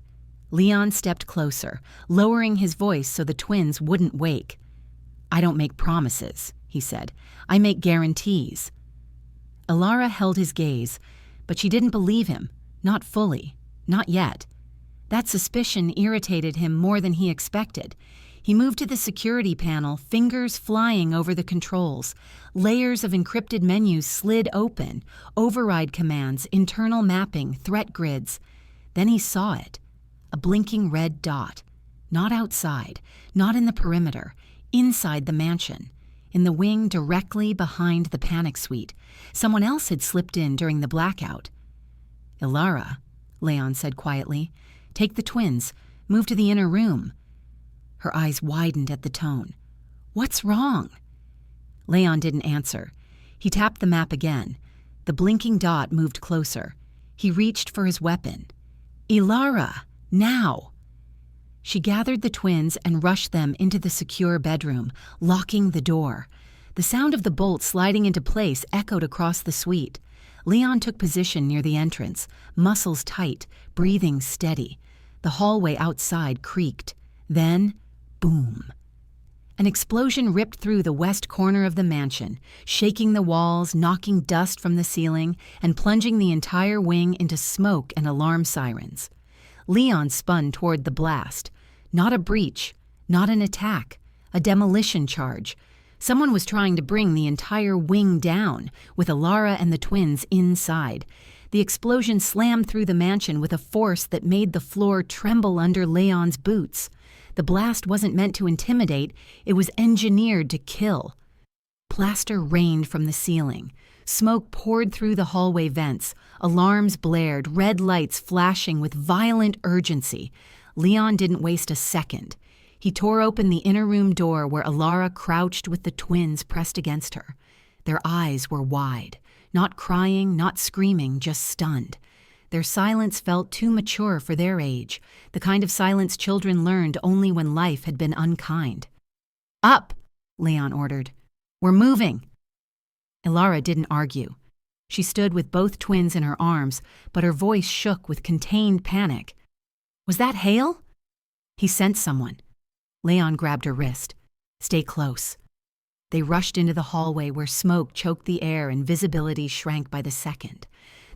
Leon stepped closer, lowering his voice so the twins wouldn't wake. "I don't make promises," he said. "I make guarantees." Elara held his gaze, but she didn't believe him. Not fully. Not yet. That suspicion irritated him more than he expected. He moved to the security panel, fingers flying over the controls. Layers of encrypted menus slid open, override commands, internal mapping, threat grids. Then he saw it. A blinking red dot. Not outside, not in the perimeter, inside the mansion. In the wing directly behind the panic suite. Someone else had slipped in during the blackout. "Elara," Leon said quietly, "take the twins. Move to the inner room." Her eyes widened at the tone. "What's wrong?" Leon didn't answer. He tapped the map again. The blinking dot moved closer. He reached for his weapon. "Elara, now!" She gathered the twins and rushed them into the secure bedroom, locking the door. The sound of the bolt sliding into place echoed across the suite. Leon took position near the entrance, muscles tight, breathing steady. The hallway outside creaked. Then, boom. An explosion ripped through the west corner of the mansion, shaking the walls, knocking dust from the ceiling, and plunging the entire wing into smoke and alarm sirens. Leon spun toward the blast. Not a breach, not an attack, a demolition charge. Someone was trying to bring the entire wing down, with Elara and the twins inside. The explosion slammed through the mansion with a force that made the floor tremble under Leon's boots. The blast wasn't meant to intimidate, it was engineered to kill. Plaster rained from the ceiling. Smoke poured through the hallway vents. Alarms blared, red lights flashing with violent urgency. Leon didn't waste a second. He tore open the inner room door where Elara crouched with the twins pressed against her. Their eyes were wide. Not crying, not screaming, just stunned. Their silence felt too mature for their age, the kind of silence children learned only when life had been unkind. "Up!" Leon ordered. "We're moving!" Elara didn't argue. She stood with both twins in her arms, but her voice shook with contained panic. "Was that Hale?" He sent someone. Leon grabbed her wrist. "Stay close." They rushed into the hallway where smoke choked the air and visibility shrank by the second.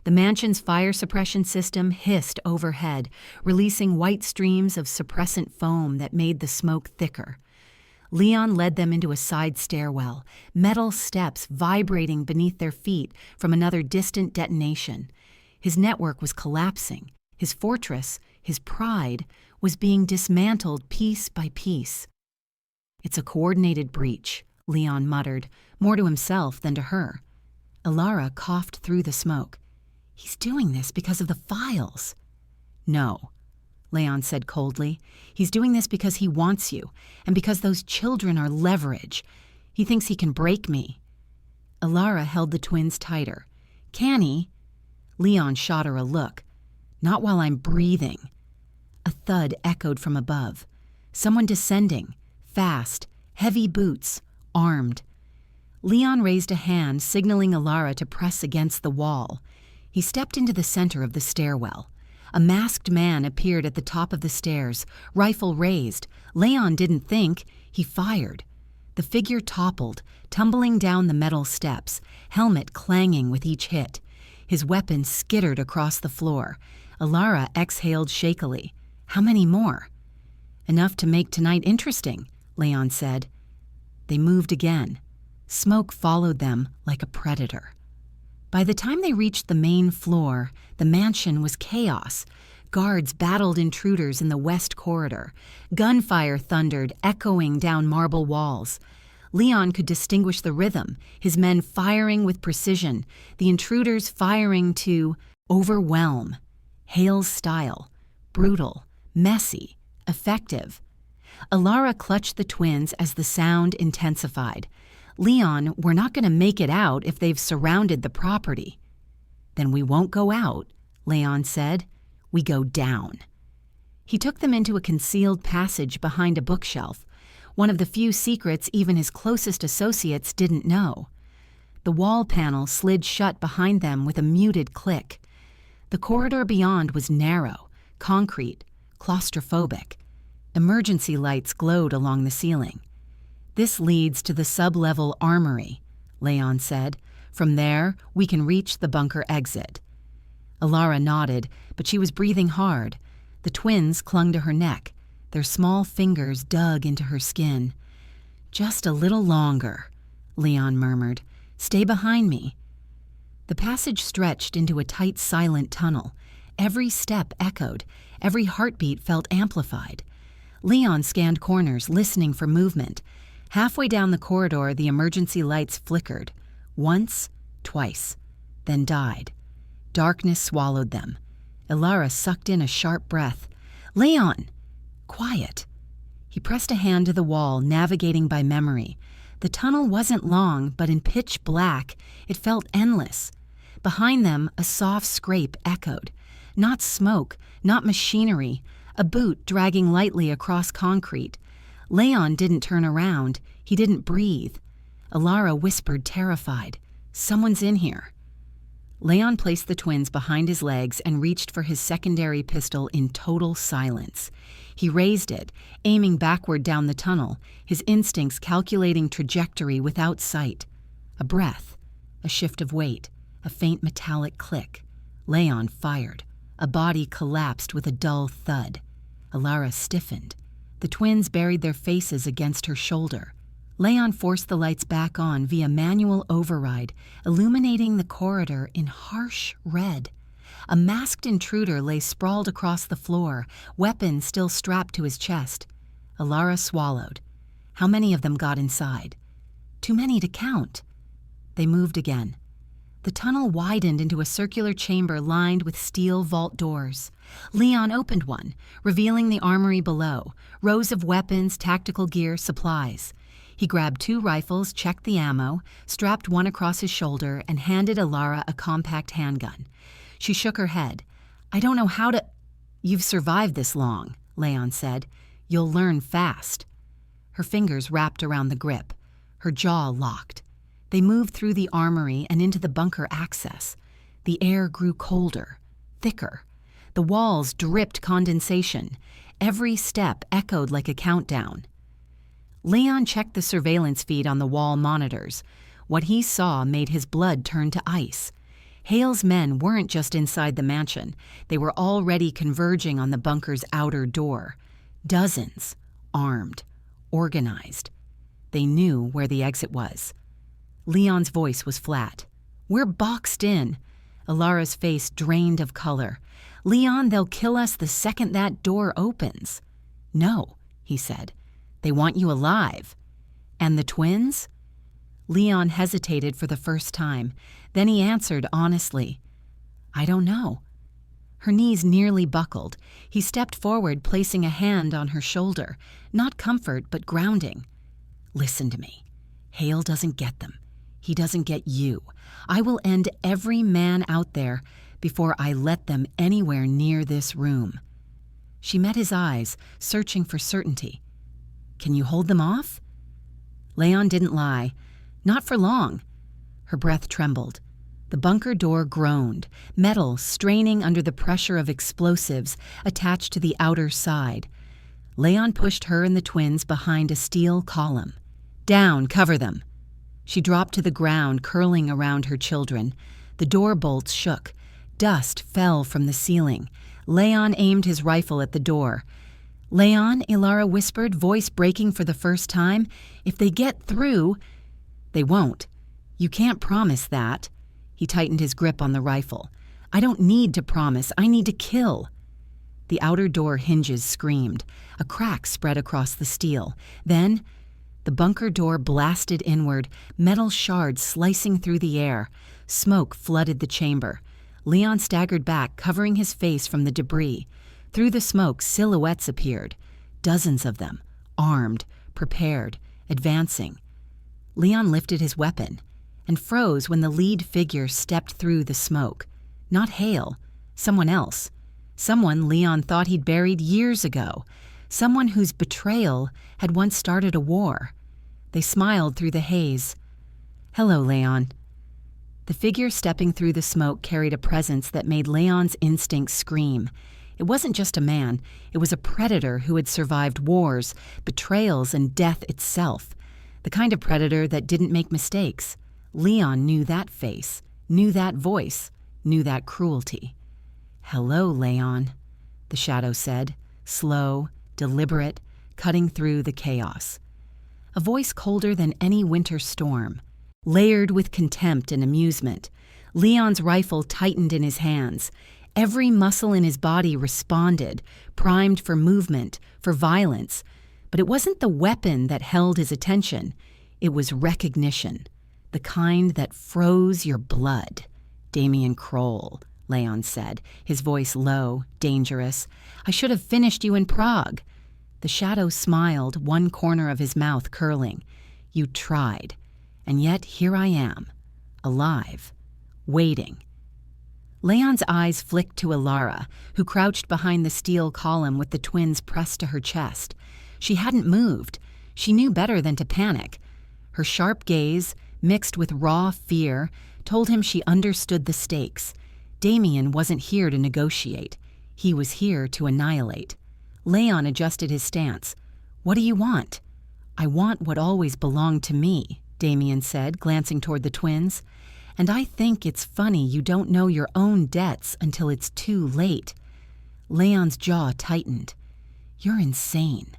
The mansion's fire suppression system hissed overhead, releasing white streams of suppressant foam that made the smoke thicker. Leon led them into a side stairwell, metal steps vibrating beneath their feet from another distant detonation. His network was collapsing. His fortress, his pride, was being dismantled piece by piece. "It's a coordinated breach," Leon muttered, more to himself than to her. Elara coughed through the smoke. "He's doing this because of the files." "No," Leon said coldly. "He's doing this because he wants you, and because those children are leverage. He thinks he can break me." Elara held the twins tighter. "Can he?" Leon shot her a look. "Not while I'm breathing." A thud echoed from above. Someone descending, fast, heavy boots, armed. Leon raised a hand, signaling Elara to press against the wall. He stepped into the center of the stairwell. A masked man appeared at the top of the stairs, rifle raised. Leon didn't think, he fired. The figure toppled, tumbling down the metal steps, helmet clanging with each hit. His weapon skittered across the floor. Elara exhaled shakily. How many more? Enough to make tonight interesting, Leon said. They moved again. Smoke followed them like a predator. By the time they reached the main floor, the mansion was chaos. Guards battled intruders in the west corridor. Gunfire thundered, echoing down marble walls. Leon could distinguish the rhythm, his men firing with precision, the intruders firing to overwhelm. Hale's style. Brutal, messy, effective. Elara clutched the twins as the sound intensified. Leon, we're not going to make it out if they've surrounded the property. Then we won't go out, Leon said. We go down. He took them into a concealed passage behind a bookshelf, one of the few secrets even his closest associates didn't know. The wall panel slid shut behind them with a muted click. The corridor beyond was narrow, concrete, claustrophobic. Emergency lights glowed along the ceiling. This leads to the sub-level armory, Leon said. From there, we can reach the bunker exit. Elara nodded, but she was breathing hard. The twins clung to her neck. Their small fingers dug into her skin. Just a little longer, Leon murmured. Stay behind me. The passage stretched into a tight, silent tunnel. Every step echoed. Every heartbeat felt amplified. Leon scanned corners, listening for movement. Halfway down the corridor, the emergency lights flickered. Once, twice, then died. Darkness swallowed them. Elara sucked in a sharp breath. Leon! Quiet. He pressed a hand to the wall, navigating by memory. The tunnel wasn't long, but in pitch black, it felt endless. Behind them, a soft scrape echoed. Not smoke, not machinery, a boot dragging lightly across concrete. Leon didn't turn around. He didn't breathe. Elara whispered, terrified, "Someone's in here." Leon placed the twins behind his legs and reached for his secondary pistol in total silence. He raised it, aiming backward down the tunnel, his instincts calculating trajectory without sight. A breath, a shift of weight, a faint metallic click. Leon fired. A body collapsed with a dull thud. Elara stiffened. The twins buried their faces against her shoulder. Leon forced the lights back on via manual override, illuminating the corridor in harsh red. A masked intruder lay sprawled across the floor, weapon still strapped to his chest. Elara swallowed. How many of them got inside? Too many to count. They moved again. The tunnel widened into a circular chamber lined with steel vault doors. Leon opened one, revealing the armory below, rows of weapons, tactical gear, supplies. He grabbed 2 rifles, checked the ammo, strapped one across his shoulder, and handed Elara a compact handgun. She shook her head. "I don't know how to—" "You've survived this long," Leon said. "You'll learn fast." Her fingers wrapped around the grip. Her jaw locked. They moved through the armory and into the bunker access. The air grew colder, thicker. The walls dripped condensation. Every step echoed like a countdown. Leon checked the surveillance feed on the wall monitors. What he saw made his blood turn to ice. Hale's men weren't just inside the mansion. They were already converging on the bunker's outer door. Dozens, armed, organized. They knew where the exit was. Leon's voice was flat. "We're boxed in." Elara's face drained of color. "Leon, they'll kill us the second that door opens." "No," he said. "They want you alive." "And the twins?" Leon hesitated for the first time. Then he answered honestly, "I don't know." Her knees nearly buckled. He stepped forward, placing a hand on her shoulder. Not comfort, but grounding. "Listen to me. Hale doesn't get them. He doesn't get you. I will end every man out there before I let them anywhere near this room." She met his eyes, searching for certainty. "Can you hold them off?" Leon didn't lie. "Not for long." Her breath trembled. The bunker door groaned, metal straining under the pressure of explosives attached to the outer side. Leon pushed her and the twins behind a steel column. "Down, cover them." She dropped to the ground, curling around her children. The door bolts shook. Dust fell from the ceiling. Leon aimed his rifle at the door. "Leon," Elara whispered, voice breaking for the first time, "if they get through—" "They won't. You can't promise that." He tightened his grip on the rifle. "I don't need to promise. I need to kill." The outer door hinges screamed. A crack spread across the steel. Then the bunker door blasted inward, metal shards slicing through the air. Smoke flooded the chamber. Leon staggered back, covering his face from the debris. Through the smoke, silhouettes appeared. Dozens of them, armed, prepared, advancing. Leon lifted his weapon and froze when the lead figure stepped through the smoke. Not Hale, someone else. Someone Leon thought he'd buried years ago. Someone whose betrayal had once started a war. They smiled through the haze. "Hello, Leon." The figure stepping through the smoke carried a presence that made Leon's instincts scream. It wasn't just a man. It was a predator who had survived wars, betrayals, and death itself. The kind of predator that didn't make mistakes. Leon knew that face, knew that voice, knew that cruelty. "Hello, Leon," the shadow said, slow, deliberate, cutting through the chaos. A voice colder than any winter storm, layered with contempt and amusement. Leon's rifle tightened in his hands. Every muscle in his body responded, primed for movement, for violence. But it wasn't the weapon that held his attention. It was recognition, the kind that froze your blood. "Damien Kroll," Leon said, his voice low, dangerous. "I should have finished you in Prague." The shadow smiled, one corner of his mouth curling. "You tried. And yet here I am, alive, waiting." Leon's eyes flicked to Elara, who crouched behind the steel column with the twins pressed to her chest. She hadn't moved. She knew better than to panic. Her sharp gaze, mixed with raw fear, told him she understood the stakes. Damien wasn't here to negotiate. He was here to annihilate. Leon adjusted his stance. "What do you want?" "I want what always belonged to me," Damien said, glancing toward the twins. "And I think it's funny you don't know your own debts until it's too late." Leon's jaw tightened. "You're insane."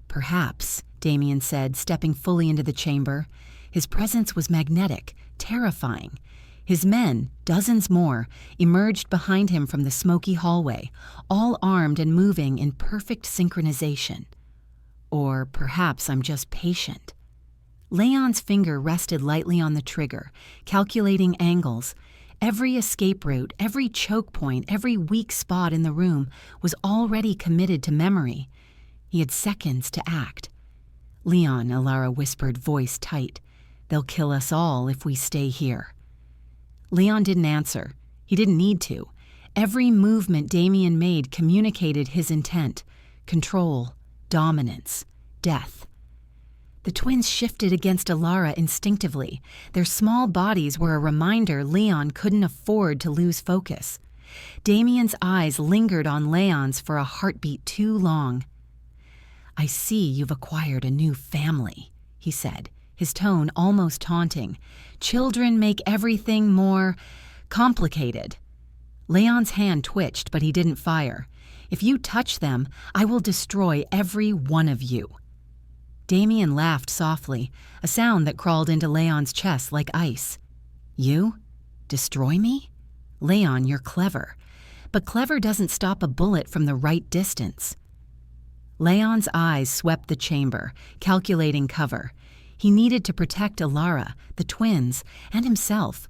"Perhaps," Damien said, stepping fully into the chamber. His presence was magnetic, terrifying. His men, dozens more, emerged behind him from the smoky hallway, all armed and moving in perfect synchronization. "Or perhaps I'm just patient." Leon's finger rested lightly on the trigger, calculating angles. Every escape route, every choke point, every weak spot in the room was already committed to memory. He had seconds to act. "Leon," Elara whispered, voice tight. "They'll kill us all if we stay here." Leon didn't answer. He didn't need to. Every movement Damien made communicated his intent. Control, dominance, death. The twins shifted against Elara instinctively. Their small bodies were a reminder Leon couldn't afford to lose focus. Damien's eyes lingered on Leon's for a heartbeat too long. "I see you've acquired a new family," he said, his tone almost taunting. "Children make everything more complicated." Leon's hand twitched, but he didn't fire. "If you touch them, I will destroy every one of you." Damien laughed softly, a sound that crawled into Leon's chest like ice. "You? Destroy me? Leon, you're clever. But clever doesn't stop a bullet from the right distance." Leon's eyes swept the chamber, calculating cover. He needed to protect Elara, the twins, and himself,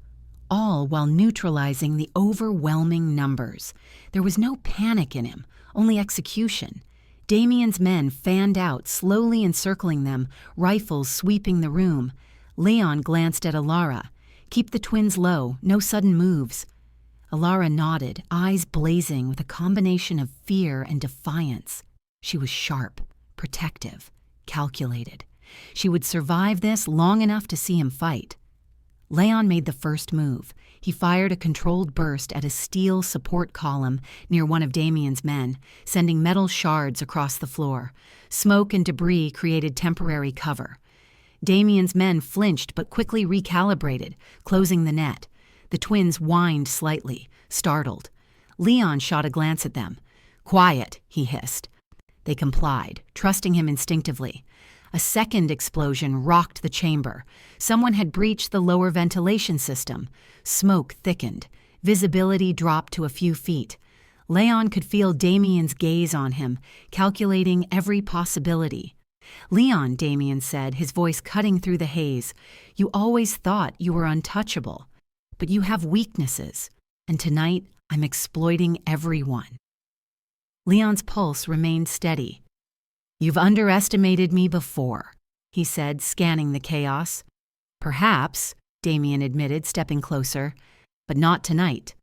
all while neutralizing the overwhelming numbers. There was no panic in him, only execution. Damien's men fanned out, slowly encircling them, rifles sweeping the room. Leon glanced at Elara. "Keep the twins low, no sudden moves." Elara nodded, eyes blazing with a combination of fear and defiance. She was sharp, protective, calculated. She would survive this long enough to see him fight. Leon made the first move. He fired a controlled burst at a steel support column near one of Damien's men, sending metal shards across the floor. Smoke and debris created temporary cover. Damien's men flinched but quickly recalibrated, closing the net. The twins whined slightly, startled. Leon shot a glance at them. "Quiet," he hissed. They complied, trusting him instinctively. A second explosion rocked the chamber. Someone had breached the lower ventilation system. Smoke thickened. Visibility dropped to a few feet. Leon could feel Damien's gaze on him, calculating every possibility. "Leon," Damien said, his voice cutting through the haze, "you always thought you were untouchable. But you have weaknesses, and tonight I'm exploiting everyone." Leon's pulse remained steady. "You've underestimated me before," he said, scanning the chaos. "Perhaps," Damien admitted, stepping closer, "but not tonight."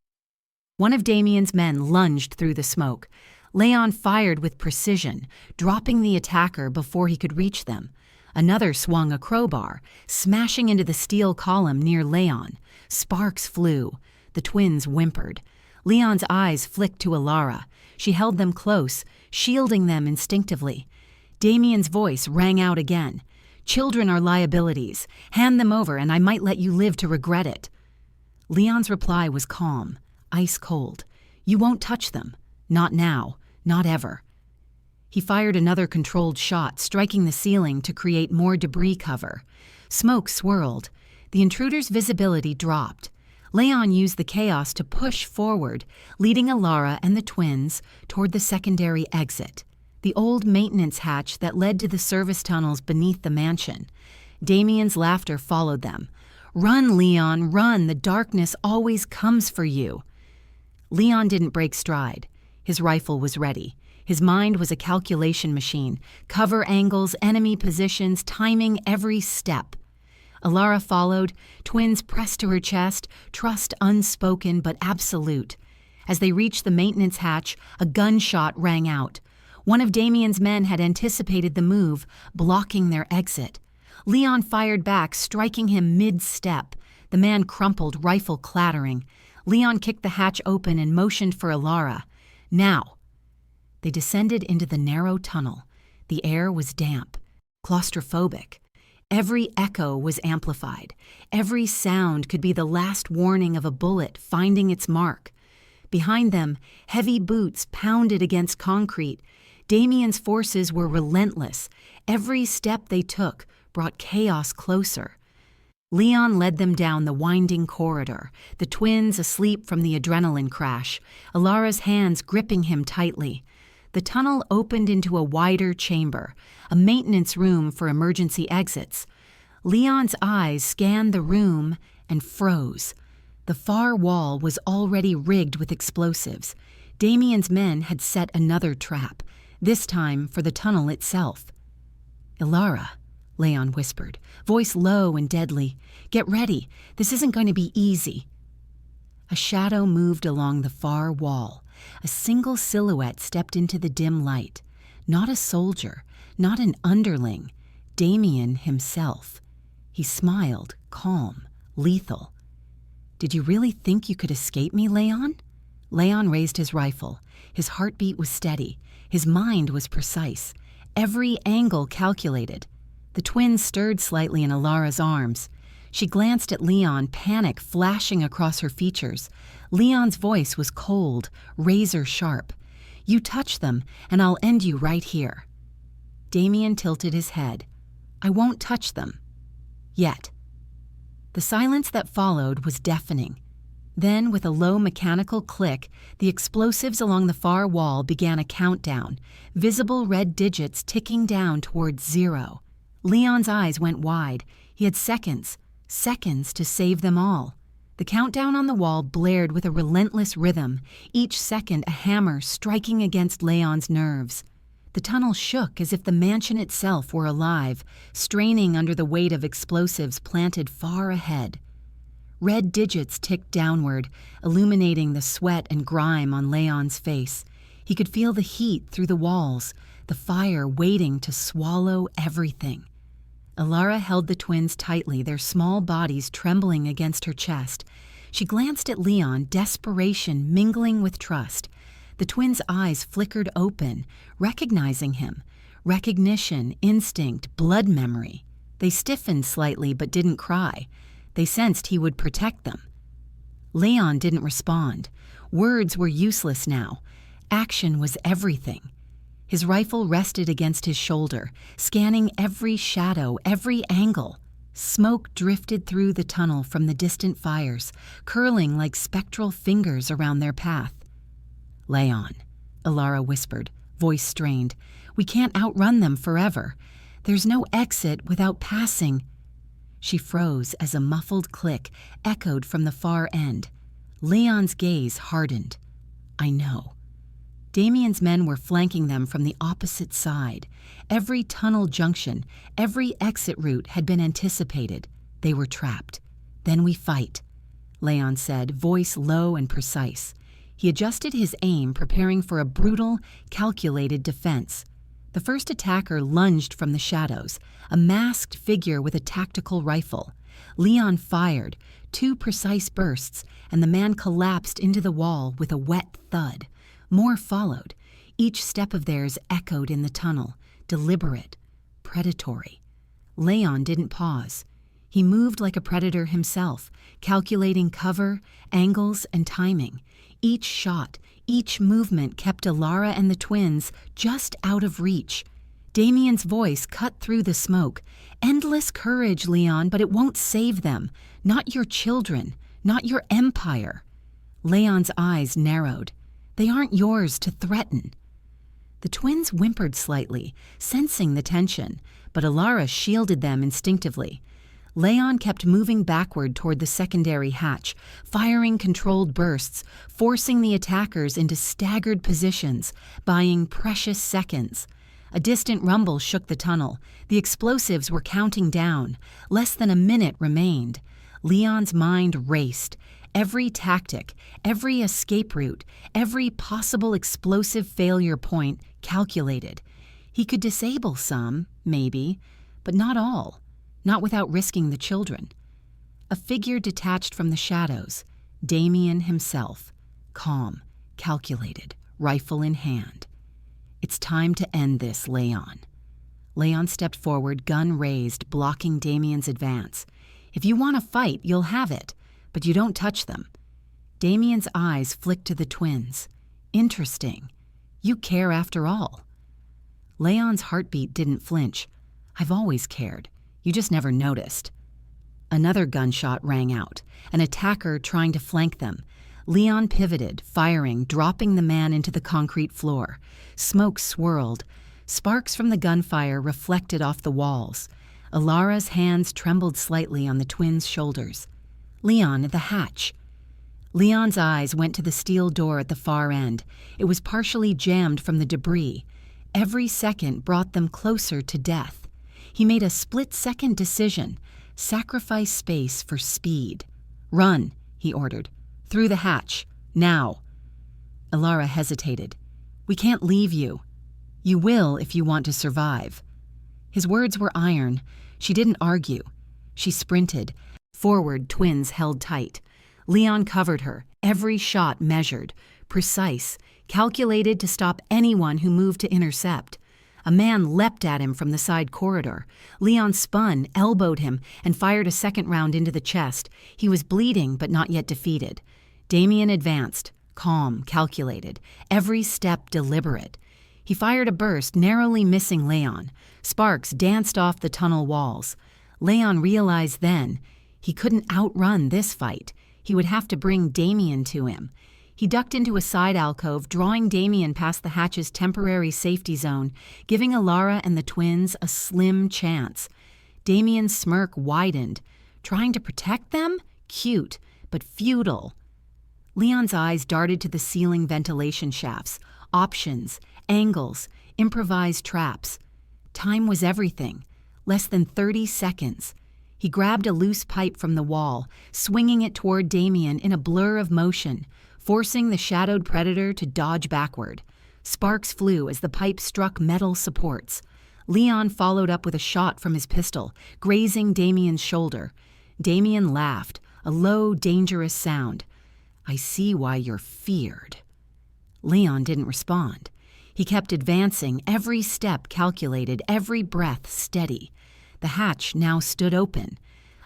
One of Damien's men lunged through the smoke. Leon fired with precision, dropping the attacker before he could reach them. Another swung a crowbar, smashing into the steel column near Leon. Sparks flew. The twins whimpered. Leon's eyes flicked to Elara. She held them close, shielding them instinctively. Damien's voice rang out again. "Children are liabilities. Hand them over and I might let you live to regret it." Leon's reply was calm, ice cold. "You won't touch them. Not now. Not ever." He fired another controlled shot, striking the ceiling to create more debris cover. Smoke swirled. The intruder's visibility dropped. Leon used the chaos to push forward, leading Elara and the twins toward the secondary exit, the old maintenance hatch that led to the service tunnels beneath the mansion. Damien's laughter followed them. "Run, Leon, run! The darkness always comes for you." Leon didn't break stride. His rifle was ready. His mind was a calculation machine, cover angles, enemy positions, timing every step. Elara followed, twins pressed to her chest, trust unspoken but absolute. As they reached the maintenance hatch, a gunshot rang out. One of Damien's men had anticipated the move, blocking their exit. Leon fired back, striking him mid-step. The man crumpled, rifle clattering. Leon kicked the hatch open and motioned for Elara. "Now." They descended into the narrow tunnel. The air was damp, claustrophobic. Every echo was amplified. Every sound could be the last warning of a bullet finding its mark. Behind them, heavy boots pounded against concrete. Damien's forces were relentless. Every step they took brought chaos closer. Leon led them down the winding corridor, the twins asleep from the adrenaline crash, Elara's hands gripping him tightly. The tunnel opened into a wider chamber, a maintenance room for emergency exits. Leon's eyes scanned the room and froze. The far wall was already rigged with explosives. Damien's men had set another trap, this time for the tunnel itself. "Elara," Leon whispered, voice low and deadly. "Get ready. This isn't going to be easy." A shadow moved along the far wall. A single silhouette stepped into the dim light. Not a soldier, not an underling. Damien himself. He smiled, calm, lethal. "Did you really think you could escape me, Leon?" Leon raised his rifle. His heartbeat was steady. His mind was precise. Every angle calculated. The twins stirred slightly in Elara's arms. She glanced at Leon, panic flashing across her features. Leon's voice was cold, razor sharp. "You touch them, and I'll end you right here." Damien tilted his head. "I won't touch them. Yet." The silence that followed was deafening. Then, with a low mechanical click, the explosives along the far wall began a countdown, visible red digits ticking down towards 0. Leon's eyes went wide. He had seconds to save them all. The countdown on the wall blared with a relentless rhythm, each second a hammer striking against Leon's nerves. The tunnel shook as if the mansion itself were alive, straining under the weight of explosives planted far ahead. Red digits ticked downward, illuminating the sweat and grime on Leon's face. He could feel the heat through the walls, the fire waiting to swallow everything. Elara held the twins tightly, their small bodies trembling against her chest. She glanced at Leon, desperation mingling with trust. The twins' eyes flickered open, recognizing him. Recognition, instinct, blood memory. They stiffened slightly but didn't cry. They sensed he would protect them. Leon didn't respond. Words were useless now. Action was everything. His rifle rested against his shoulder, scanning every shadow, every angle. Smoke drifted through the tunnel from the distant fires, curling like spectral fingers around their path. "Leon," Elara whispered, voice strained. "We can't outrun them forever. There's no exit without passing." She froze as a muffled click echoed from the far end. Leon's gaze hardened. "I know." Damien's men were flanking them from the opposite side. Every tunnel junction, every exit route had been anticipated. They were trapped. "Then we fight," Leon said, voice low and precise. He adjusted his aim, preparing for a brutal, calculated defense. The first attacker lunged from the shadows, a masked figure with a tactical rifle. Leon fired, 2 precise bursts, and the man collapsed into the wall with a wet thud. More followed. Each step of theirs echoed in the tunnel, deliberate, predatory. Leon didn't pause. He moved like a predator himself, calculating cover, angles, and timing. Each shot, each movement kept Elara and the twins just out of reach. Damien's voice cut through the smoke. "Endless courage, Leon, but it won't save them. Not your children, not your empire." Leon's eyes narrowed. "They aren't yours to threaten." The twins whimpered slightly, sensing the tension, but Elara shielded them instinctively. Leon kept moving backward toward the secondary hatch, firing controlled bursts, forcing the attackers into staggered positions, buying precious seconds. A distant rumble shook the tunnel. The explosives were counting down. Less than a minute remained. Leon's mind raced. Every tactic, every escape route, every possible explosive failure point calculated. He could disable some, maybe, but not all. Not without risking the children. A figure detached from the shadows, Damien himself, calm, calculated, rifle in hand. "It's time to end this, Leon." Leon stepped forward, gun raised, blocking Damien's advance. "If you want to fight, you'll have it, but you don't touch them." Damien's eyes flicked to the twins. "Interesting. You care after all." Leon's heartbeat didn't flinch. "I've always cared. You just never noticed." Another gunshot rang out, an attacker trying to flank them. Leon pivoted, firing, dropping the man into the concrete floor. Smoke swirled. Sparks from the gunfire reflected off the walls. Elara's hands trembled slightly on the twins' shoulders. "Leon, at the hatch." Leon's eyes went to the steel door at the far end. It was partially jammed from the debris. Every second brought them closer to death. He made a split-second decision. Sacrifice space for speed. "Run," he ordered. "Through the hatch. Now." Elara hesitated. "We can't leave you." "You will if you want to survive." His words were iron. She didn't argue. She sprinted. Forward, twins held tight. Leon covered her, every shot measured, precise, calculated to stop anyone who moved to intercept. A man leapt at him from the side corridor. Leon spun, elbowed him, and fired a second round into the chest. He was bleeding, but not yet defeated. Damien advanced, calm, calculated, every step deliberate. He fired a burst, narrowly missing Leon. Sparks danced off the tunnel walls. Leon realized then he couldn't outrun this fight. He would have to bring Damien to him. He ducked into a side alcove, drawing Damien past the hatch's temporary safety zone, giving Elara and the twins a slim chance. Damien's smirk widened. Trying to protect them? Cute, but futile. Leon's eyes darted to the ceiling ventilation shafts, options, angles, improvised traps. Time was everything. Less than 30 seconds. He grabbed a loose pipe from the wall, swinging it toward Damien in a blur of motion, forcing the shadowed predator to dodge backward. Sparks flew as the pipe struck metal supports. Leon followed up with a shot from his pistol, grazing Damien's shoulder. Damien laughed, a low, dangerous sound. "I see why you're feared." Leon didn't respond. He kept advancing, every step calculated, every breath steady. The hatch now stood open.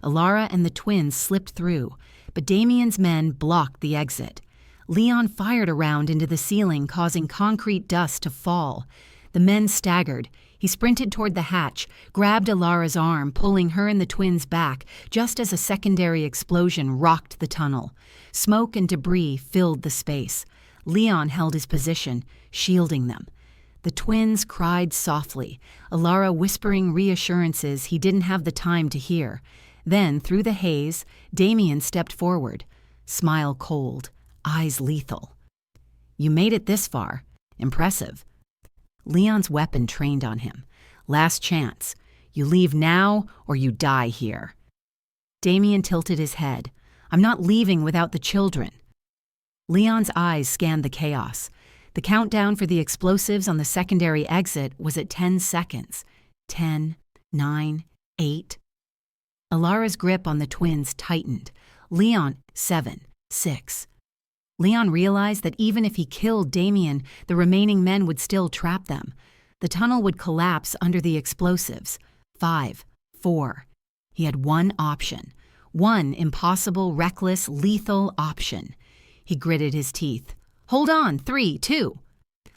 Elara and the twins slipped through, but Damien's men blocked the exit. Leon fired a round into the ceiling, causing concrete dust to fall. The men staggered. He sprinted toward the hatch, grabbed Elara's arm, pulling her and the twins back, just as a secondary explosion rocked the tunnel. Smoke and debris filled the space. Leon held his position, shielding them. The twins cried softly, Elara whispering reassurances he didn't have the time to hear. Then, through the haze, Damien stepped forward, smile cold, eyes lethal. "You made it this far. Impressive." Leon's weapon trained on him. "Last chance. You leave now or you die here." Damien tilted his head. "I'm not leaving without the children." Leon's eyes scanned the chaos. The countdown for the explosives on the secondary exit was at 10 seconds. 10, 9, 8. Elara's grip on the twins tightened. Leon, 7, 6. Leon realized that even if he killed Damien, the remaining men would still trap them. The tunnel would collapse under the explosives. 5, 4. He had one option. One impossible, reckless, lethal option. He gritted his teeth. "Hold on, 3, 2.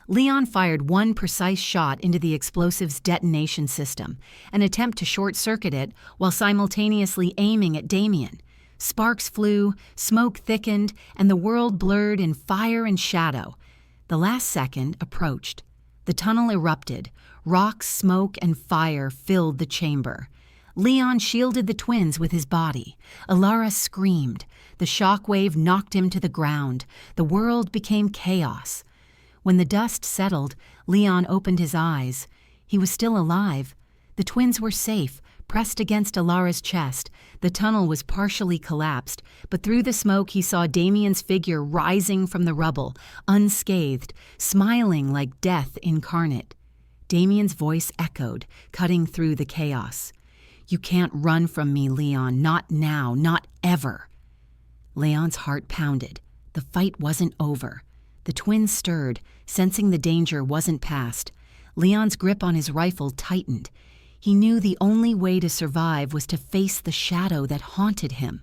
Leon fired one precise shot into the explosive's detonation system, an attempt to short-circuit it while simultaneously aiming at Damien. Sparks flew, smoke thickened, and the world blurred in fire and shadow. The last second approached. The tunnel erupted. Rocks, smoke, and fire filled the chamber. Leon shielded the twins with his body. Elara screamed. The shockwave knocked him to the ground. The world became chaos. When the dust settled, Leon opened his eyes. He was still alive. The twins were safe, pressed against Elara's chest. The tunnel was partially collapsed, but through the smoke he saw Damien's figure rising from the rubble, unscathed, smiling like death incarnate. Damien's voice echoed, cutting through the chaos. "You can't run from me, Leon. Not now. Not ever." Leon's heart pounded. The fight wasn't over. The twins stirred, sensing the danger wasn't past. Leon's grip on his rifle tightened. He knew the only way to survive was to face the shadow that haunted him.